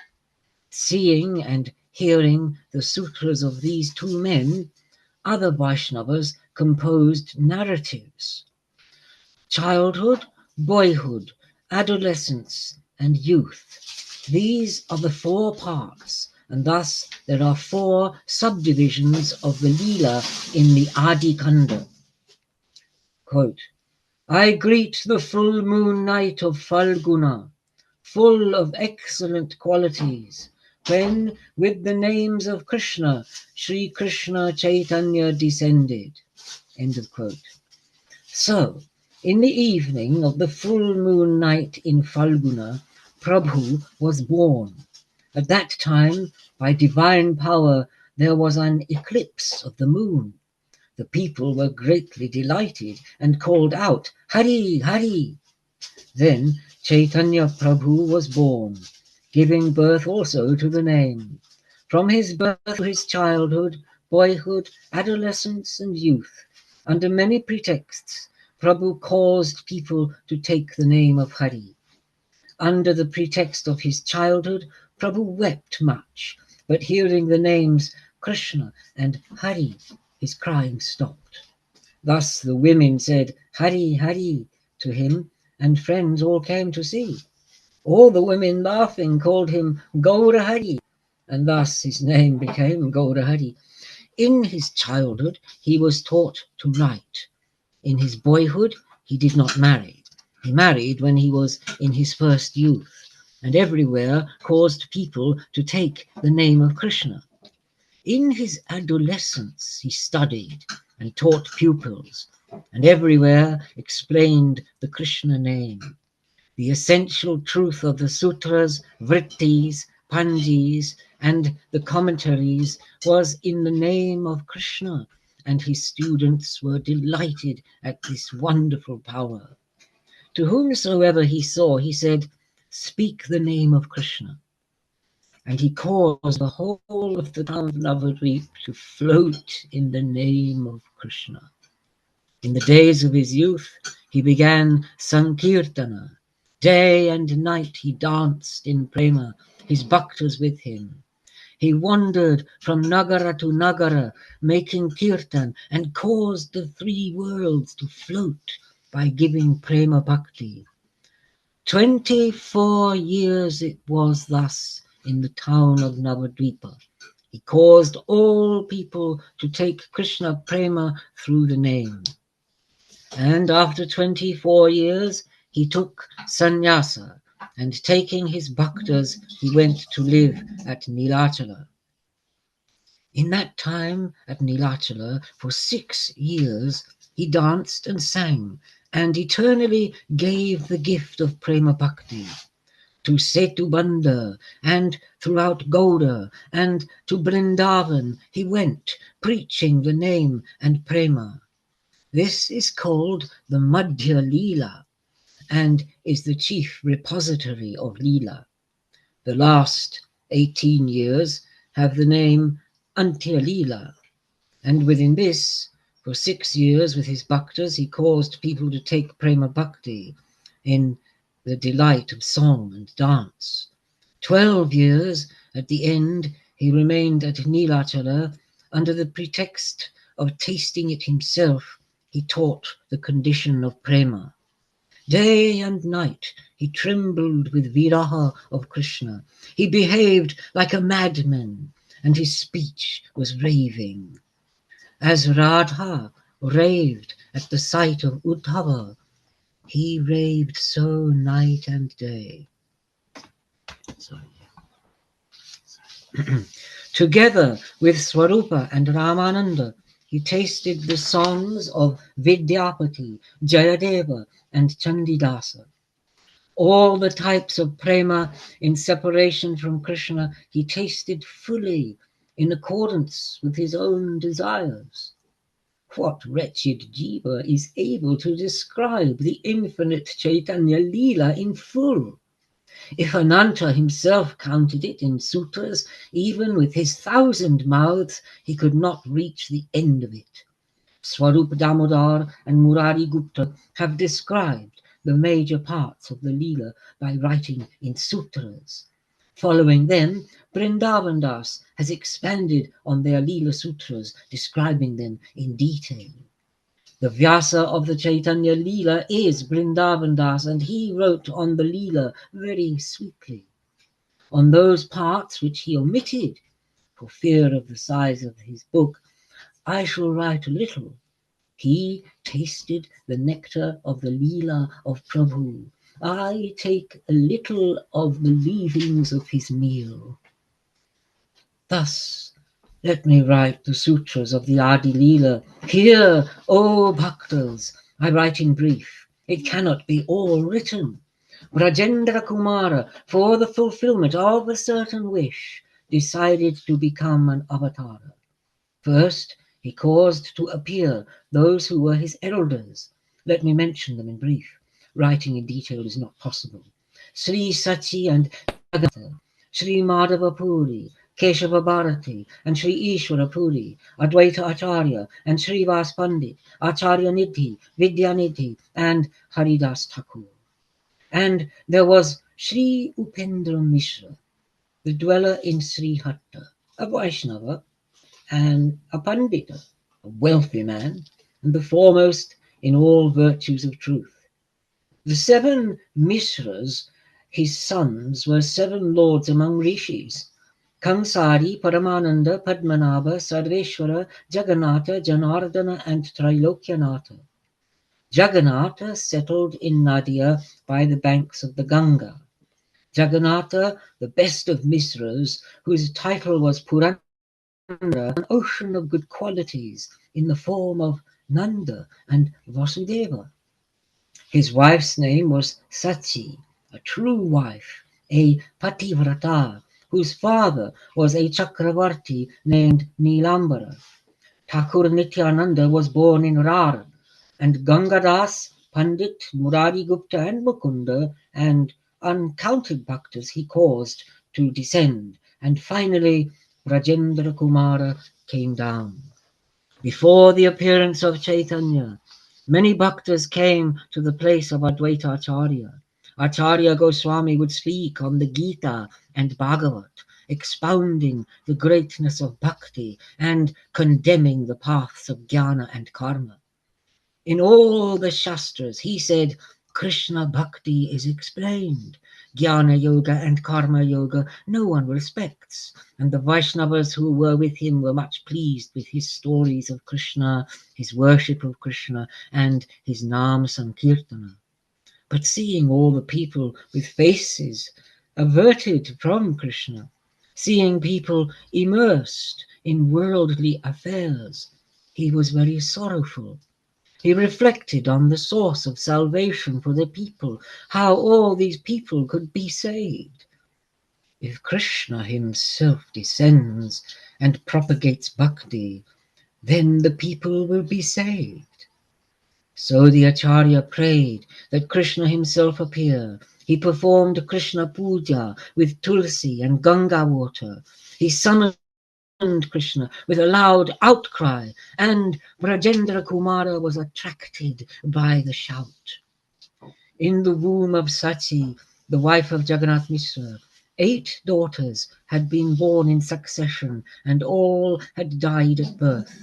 Seeing and hearing the sutras of these two men, other Vaishnavas composed narratives. Childhood, boyhood, adolescence, and youth. These are the 4 parts, and thus there are 4 subdivisions of the Lila in the Adi Kanda. Quote, I greet the full moon night of Falguna, full of excellent qualities, when with the names of Krishna, Sri Krishna Chaitanya descended. End of quote. So, in the evening of the full moon night in Falguna, Prabhu was born. At that time, by divine power, there was an eclipse of the moon. The people were greatly delighted and called out, Hari, Hari. Then Chaitanya Prabhu was born, giving birth also to the name. From his birth to his childhood, boyhood, adolescence, and youth, under many pretexts, Prabhu caused people to take the name of Hari. Under the pretext of his childhood, Prabhu wept much, but hearing the names Krishna and Hari, his crying stopped. Thus the women said, Hari, Hari, to him, and friends all came to see. All the women laughing called him Gaura Hari, and thus his name became Gaura Hari. In his childhood, he was taught to write. In his boyhood, he did not marry. He married when he was in his first youth, and everywhere caused people to take the name of Krishna. In his adolescence, he studied and taught pupils, and everywhere explained the Krishna name. The essential truth of the sutras, vrittis, panjis, and the commentaries was in the name of Krishna, and his students were delighted at this wonderful power. To whomsoever he saw, he said, speak the name of Krishna. And he caused the whole of the town of Navadvip to float in the name of Krishna. In the days of his youth, he began Sankirtana. Day and night he danced in prema, his bhaktas with him. He wandered from Nagara to Nagara, making kirtan, and caused the 3 worlds to float by giving prema bhakti. 24 years it was thus in the town of Navadvipa. He caused all people to take Krishna prema through the name. And after 24 years, he took sannyasa, and taking his bhaktas, he went to live at Nilachala. In that time at Nilachala, for 6 years, he danced and sang, and eternally gave the gift of prema bhakti. To Setubanda and throughout Gouda and to Vrindavan he went, preaching the name and prema. This is called the Madhya Lila, and is the chief repository of Lila. The last 18 years have the name Antya Lila, and within this, for 6 years with his bhaktas, he caused people to take prema bhakti in the delight of song and dance. 12 years at the end, he remained at Nilachala under the pretext of tasting it himself. He taught the condition of prema. Day and night he trembled with viraha of Krishna. He behaved like a madman, and his speech was raving. As Radha raved at the sight of Uddhava, he raved so night and day. Together with Swarupa and Ramananda, he tasted the songs of Vidyapati, Jayadeva, and Chandidasa. All the types of prema in separation from Krishna he tasted fully in accordance with his own desires. What wretched jiva is able to describe the infinite Chaitanya Lila in full? If Ananta himself counted it in sutras, even with his 1,000 mouths, he could not reach the end of it. Swarup Damodar and Murari Gupta have described the major parts of the Leela by writing in sutras. Following them, Vrindavan Das has expanded on their Leela sutras, describing them in detail. The Vyasa of the Chaitanya Leela is Vrindavan Das, and he wrote on the Leela very sweetly. On those parts which he omitted, for fear of the size of his book, I shall write a little. He tasted the nectar of the Leela of Prabhu. I take a little of the leavings of his meal. Thus, let me write the sutras of the Adi Leela. Here, O Bhaktas, I write in brief. It cannot be all written. Rajendra Kumara, for the fulfillment of a certain wish, decided to become an avatar. First, he caused to appear those who were his elders. Let me mention them in brief. Writing in detail is not possible. Sri Sachi and Jagatha, Sri Madhava Puri, Keshava Bharati, and Sri Ishwara Puri, Advaita Acharya, and Srivas Pandit, Acharya Nidhi, Vidya Nidhi, and Haridas Thakur. And there was Sri Upendra Mishra, the dweller in Sri Hatta, a Vaishnava, and a Pandita, a wealthy man, and the foremost in all virtues of truth. The 7 Mishras, his sons, were 7 lords among rishis: Kansari, Paramananda, Padmanabha, Sarveshwara, Jagannatha, Janardana, and Trilokyanatha. Jagannatha settled in Nadia by the banks of the Ganga. Jagannatha, the best of Mishras, whose title was Purana, an ocean of good qualities in the form of Nanda and Vasudeva. His wife's name was Sachi, a true wife, a Pativrata, whose father was a Chakravarti named Nilambara. Thakur Nityananda was born in Rar, and Gangadas, Pandit, Murari Gupta, and Mukunda, and uncounted bhaktas he caused to descend, and finally Rajendra Kumara came down. Before the appearance of Chaitanya, many bhaktas came to the place of Advaita Acharya. Acharya Goswami would speak on the Gita and Bhagavat, expounding the greatness of bhakti and condemning the paths of jnana and karma. In all the Shastras, he said, Krishna Bhakti is explained. Jnana Yoga and Karma Yoga no one respects. And the Vaishnavas who were with him were much pleased with his stories of Krishna, his worship of Krishna, and his Nam Sankirtana. But seeing all the people with faces averted from Krishna, seeing people immersed in worldly affairs, he was very sorrowful. He reflected on the source of salvation for the people, how all these people could be saved. If Krishna himself descends and propagates bhakti, then the people will be saved. So the Acharya prayed that Krishna himself appear. He performed Krishna puja with tulsi and Ganga water. He summoned Krishna with a loud outcry, and Brajendra Kumara was attracted by the shout. In the womb of Sachi, the wife of Jagannath Mishra, 8 daughters had been born in succession, and all had died at birth.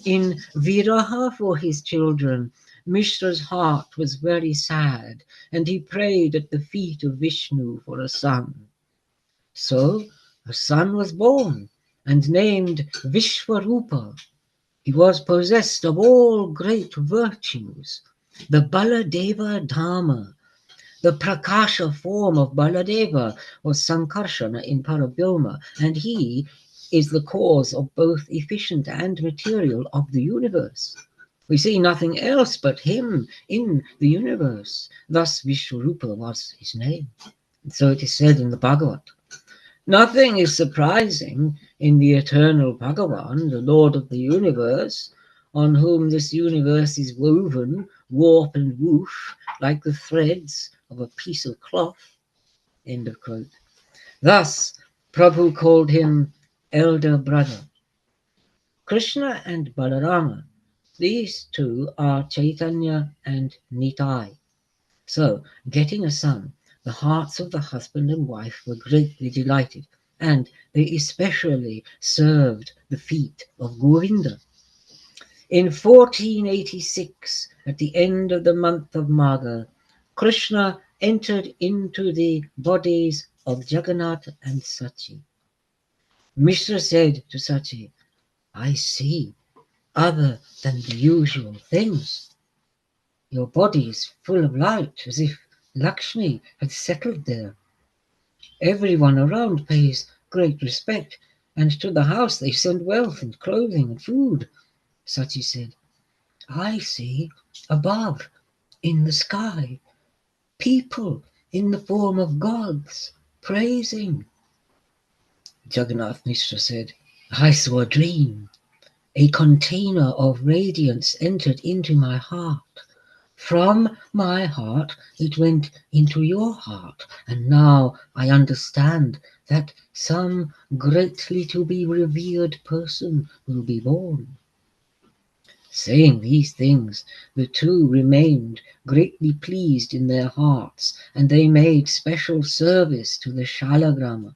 In Viraha for his children, Mishra's heart was very sad, and he prayed at the feet of Vishnu for a son. So a son was born, and named Vishwarupa. He was possessed of all great virtues. The Baladeva Dharma, the Prakasha form of Baladeva, was Sankarshana in Parabyoma, and he is the cause of both efficient and material of the universe. We see nothing else but him in the universe. Thus Vishwarupa was his name. And so it is said in the Bhagavat. Nothing is surprising in the eternal Bhagavan, the Lord of the universe. on whom this universe is woven, warp and woof, like the threads of a piece of cloth. End of quote. Thus, Prabhu called him elder brother. Krishna and Balarama, these two are Chaitanya and Nitai. So, getting a son, the hearts of the husband and wife were greatly delighted, and they especially served the feet of Govinda. In 1486, at the end of the month of Magha, Krishna entered into the bodies of Jagannath and Sachi. Mishra said to Sachi, I see other than the usual things. Your body is full of light, as if Lakshmi had settled there. Everyone around pays great respect, and to the house they send wealth and clothing and food. Sachi said, I see above, in the sky, people in the form of gods praising. Jagannath Mishra said, I saw a dream. A container of radiance entered into my heart. From my heart it went into your heart, and now I understand that some greatly to be revered person will be born. Saying these things, the two remained greatly pleased in their hearts, and they made special service to the Shalagrama.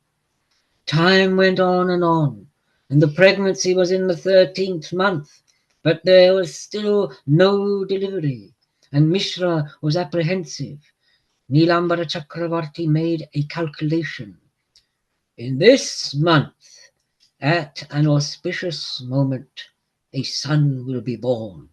Time went on, and the pregnancy was in the 13th month, but there was still no delivery, and Mishra was apprehensive. Nilambara Chakravarti made a calculation. In this month, at an auspicious moment, a son will be born.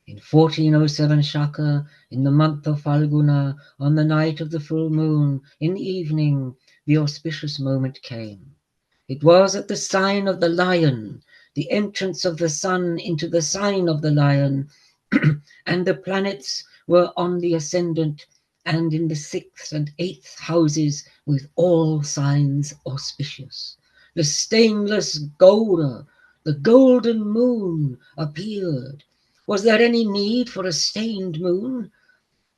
In 1407 Shaka, in the month of Falguna, on the night of the full moon, in the evening, the auspicious moment came. It was at the sign of the lion, the entrance of the sun into the sign of the lion, and the planets were on the ascendant, and in the 6th and 8th houses with all signs auspicious. The stainless Gaura, the golden moon, appeared. Was there any need for a stained moon?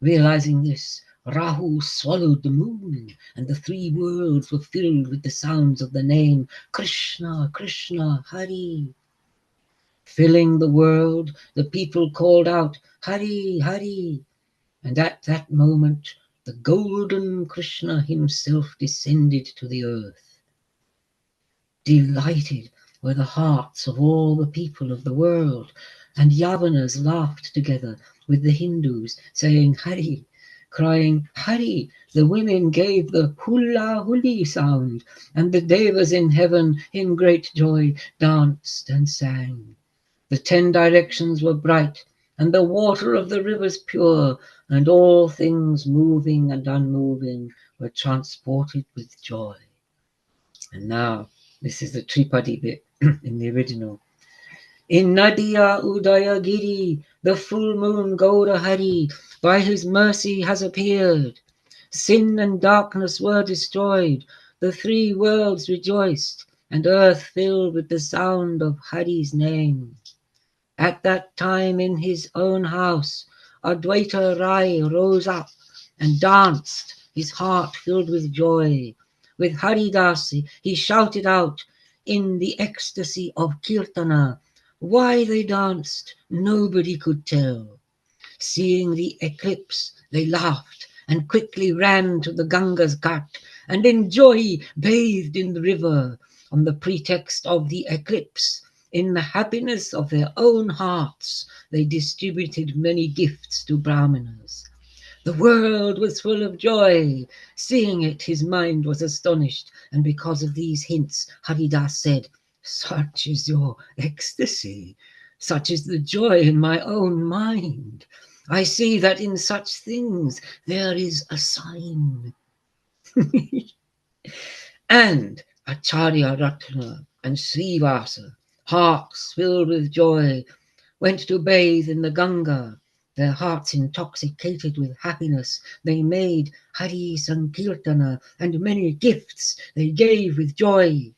Realizing this, Rahu swallowed the moon, and the three worlds were filled with the sounds of the name Krishna, Krishna, Hari. Filling the world, the people called out, Hari, Hari. And at that moment, the golden Krishna himself descended to the earth. Delighted were the hearts of all the people of the world, and Yavanas laughed together with the Hindus, saying Hari, crying Hari. The women gave the hula huli sound, and the devas in heaven in great joy danced and sang. The 10 directions were bright, and the water of the rivers pure, and all things moving and unmoving were transported with joy. And now, this is the Tripadi bit in the original. In Nadia Udayagiri, the full moon Gaura Hari, by his mercy has appeared. Sin and darkness were destroyed, the three worlds rejoiced, and earth filled with the sound of Hari's name. At that time in his own house, Advaita Rai rose up and danced, his heart filled with joy. With Haridasi, he shouted out in the ecstasy of Kirtana. Why they danced, nobody could tell. Seeing the eclipse, they laughed and quickly ran to the Ganga's ghat, and in joy bathed in the river on the pretext of the eclipse. In the happiness of their own hearts, they distributed many gifts to Brahmanas. The world was full of joy. Seeing it, his mind was astonished, and because of these hints, Haridas said, such is your ecstasy, such is the joy in my own mind. I see that in such things there is a sign. And Acharya Ratna and Srivasa, hearts filled with joy, went to bathe in the Ganga. Their hearts intoxicated with happiness, they made Hari Sankirtana, and many gifts they gave with joy.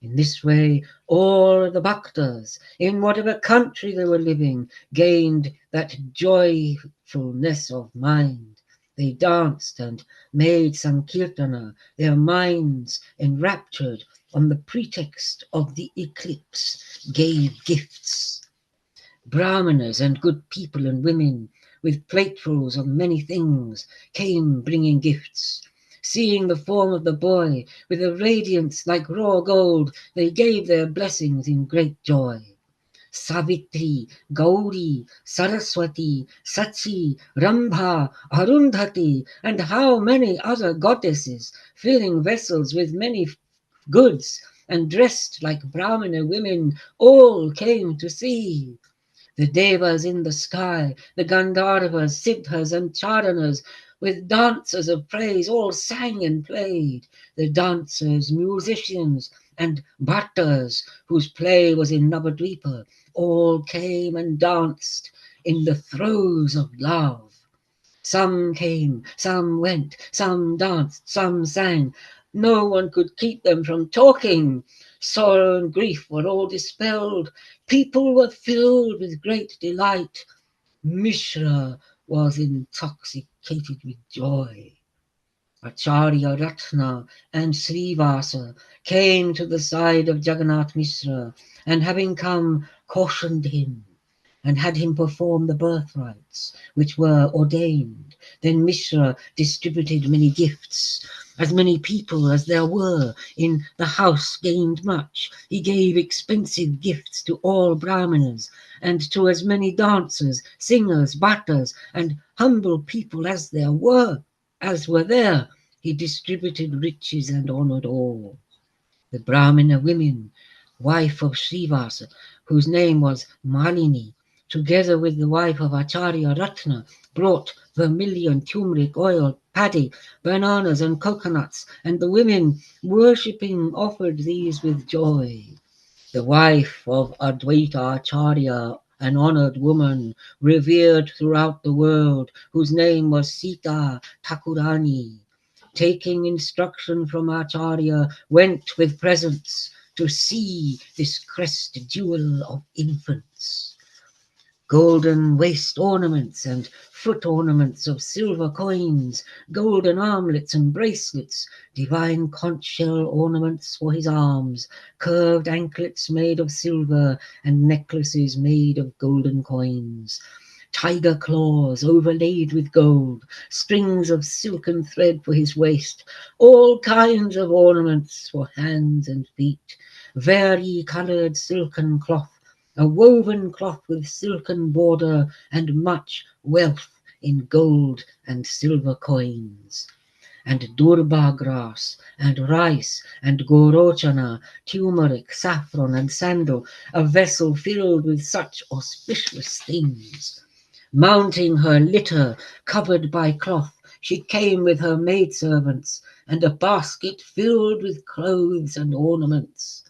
In this way, all the bhaktas, in whatever country they were living, gained that joyfulness of mind. They danced and made Sankirtana, their minds enraptured on the pretext of the eclipse, gave gifts. Brahmanas and good people and women, with platefuls of many things, came bringing gifts. Seeing the form of the boy with a radiance like raw gold, they gave their blessings in great joy. Savitri, Gauri, Saraswati, Sachi, Rambha, Arundhati, and how many other goddesses, filling vessels with many goods and dressed like Brahmana women, all came to see. The devas in the sky, the Gandharvas, Siddhas, and Charanas, with dancers of praise, all sang and played. The dancers, musicians, and bhattas, whose play was in Navadvipa, all came and danced in the throes of love. Some came, some went, some danced, some sang. No one could keep them from talking. Sorrow and grief were all dispelled. People were filled with great delight. Mishra was intoxicated with joy. Acharya Ratna and Srivasa came to the side of Jagannath Mishra, and having come, cautioned him and had him perform the birthrites which were ordained. Then Mishra distributed many gifts. As many people as there were in the house gained much. He gave expensive gifts to all Brahmanas, and to as many dancers, singers, bhattas, and humble people as were there. He distributed riches and honored all. The Brahmana women, wife of Srivasa, whose name was Malini, together with the wife of Acharya Ratna, brought vermilion, turmeric oil, paddy, bananas, and coconuts, and the women, worshipping, offered these with joy. The wife of Advaita Acharya, an honored woman, revered throughout the world, whose name was Sita Thakurani, taking instruction from Acharya, went with presents to see this crest jewel of infants. Golden waist ornaments and foot ornaments of silver coins, golden armlets and bracelets, divine conch shell ornaments for his arms, curved anklets made of silver, and necklaces made of golden coins. Tiger claws overlaid with gold, strings of silken thread for his waist, all kinds of ornaments for hands and feet, vari-coloured silken cloth, a woven cloth with silken border, and much wealth in gold and silver coins. And durba grass, and rice, and gorochana, turmeric, saffron, and sandal, a vessel filled with such auspicious things. Mounting her litter covered by cloth, she came with her maidservants, and a basket filled with clothes and ornaments.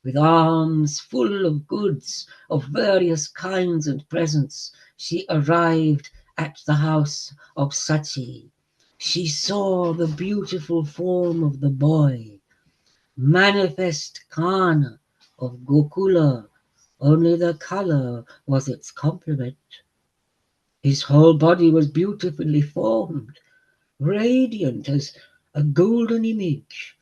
With arms full of goods of various kinds and presents, she arrived at the house of Sachi. She saw the beautiful form of the boy, manifest Kana of Gokula, only the color was its complement. His whole body was beautifully formed, radiant as a golden image.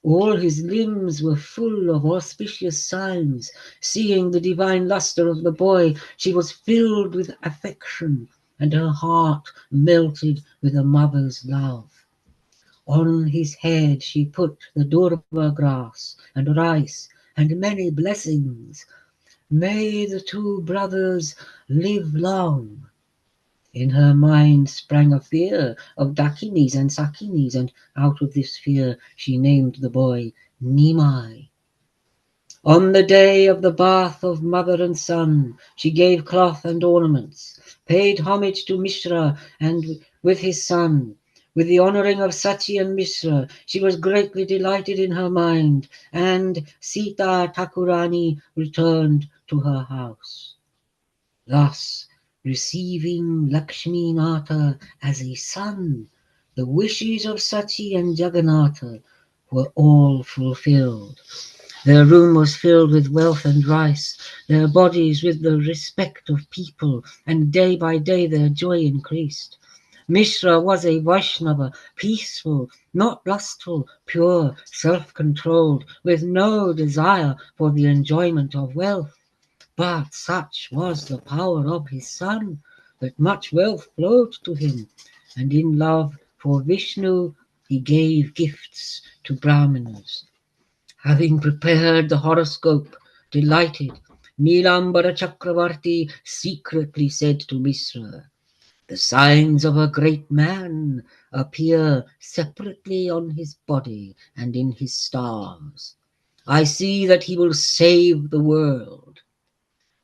All his limbs were full of auspicious signs. Seeing the divine luster of the boy, she was filled with affection, and her heart melted with a mother's love. On his head she put the durba grass and rice and many blessings. May the two brothers live long. In her mind sprang a fear of Dakinis and Sakinis, and out of this fear she named the boy Nimai. On the day of the bath of mother and son, she gave cloth and ornaments, paid homage to Mishra and with his son. With the honoring of Sachi and Mishra, she was greatly delighted in her mind, and Sita Thakurani returned to her house. Thus, receiving Lakshmi Nata as a son, the wishes of Sachi and Jagannatha were all fulfilled. Their room was filled with wealth and rice, their bodies with the respect of people, and day by day their joy increased. Mishra was a Vaishnava, peaceful, not lustful, pure, self-controlled, with no desire for the enjoyment of wealth. But such was the power of his son that much wealth flowed to him, and in love for Vishnu he gave gifts to Brahmanas. Having prepared the horoscope, delighted, Nilambara Chakravarti secretly said to Mishra, "The signs of a great man appear separately on his body and in his stars. I see that he will save the world."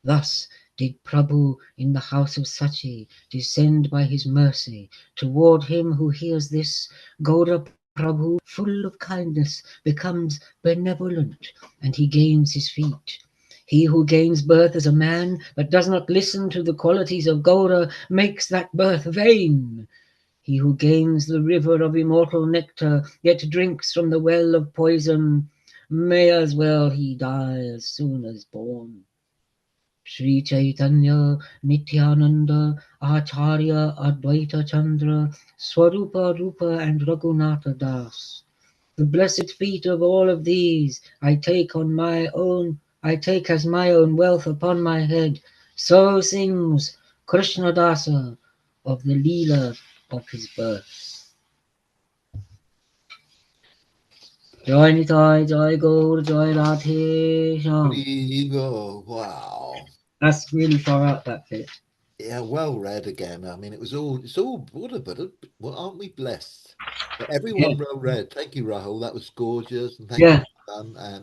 Thus did Prabhu in the house of Sachi descend by his mercy. Toward him who hears this, Gaura Prabhu, full of kindness, becomes benevolent, and he gains his feet. He who gains birth as a man, but does not listen to the qualities of Gaura, makes that birth vain. He who gains the river of immortal nectar, yet drinks from the well of poison, may as well he die as soon as born. Sri Chaitanya, Nityananda, Acharya, Advaita Chandra, Swarupa, Rupa, and Raghunatha Das. The blessed feet of all of these I take as my own wealth upon my head. So sings Krishna Dasa of the Lila of his birth. Joy Nitai, Joy Gaur, Joy Radhe Shyam. Ego. Wow. That's really far out, that bit. Yeah, well read again. I mean, it's all, well, aren't we blessed? But Yeah. everyone well read. Thank you, Rahul. That was gorgeous. And thank you, Yeah. son. And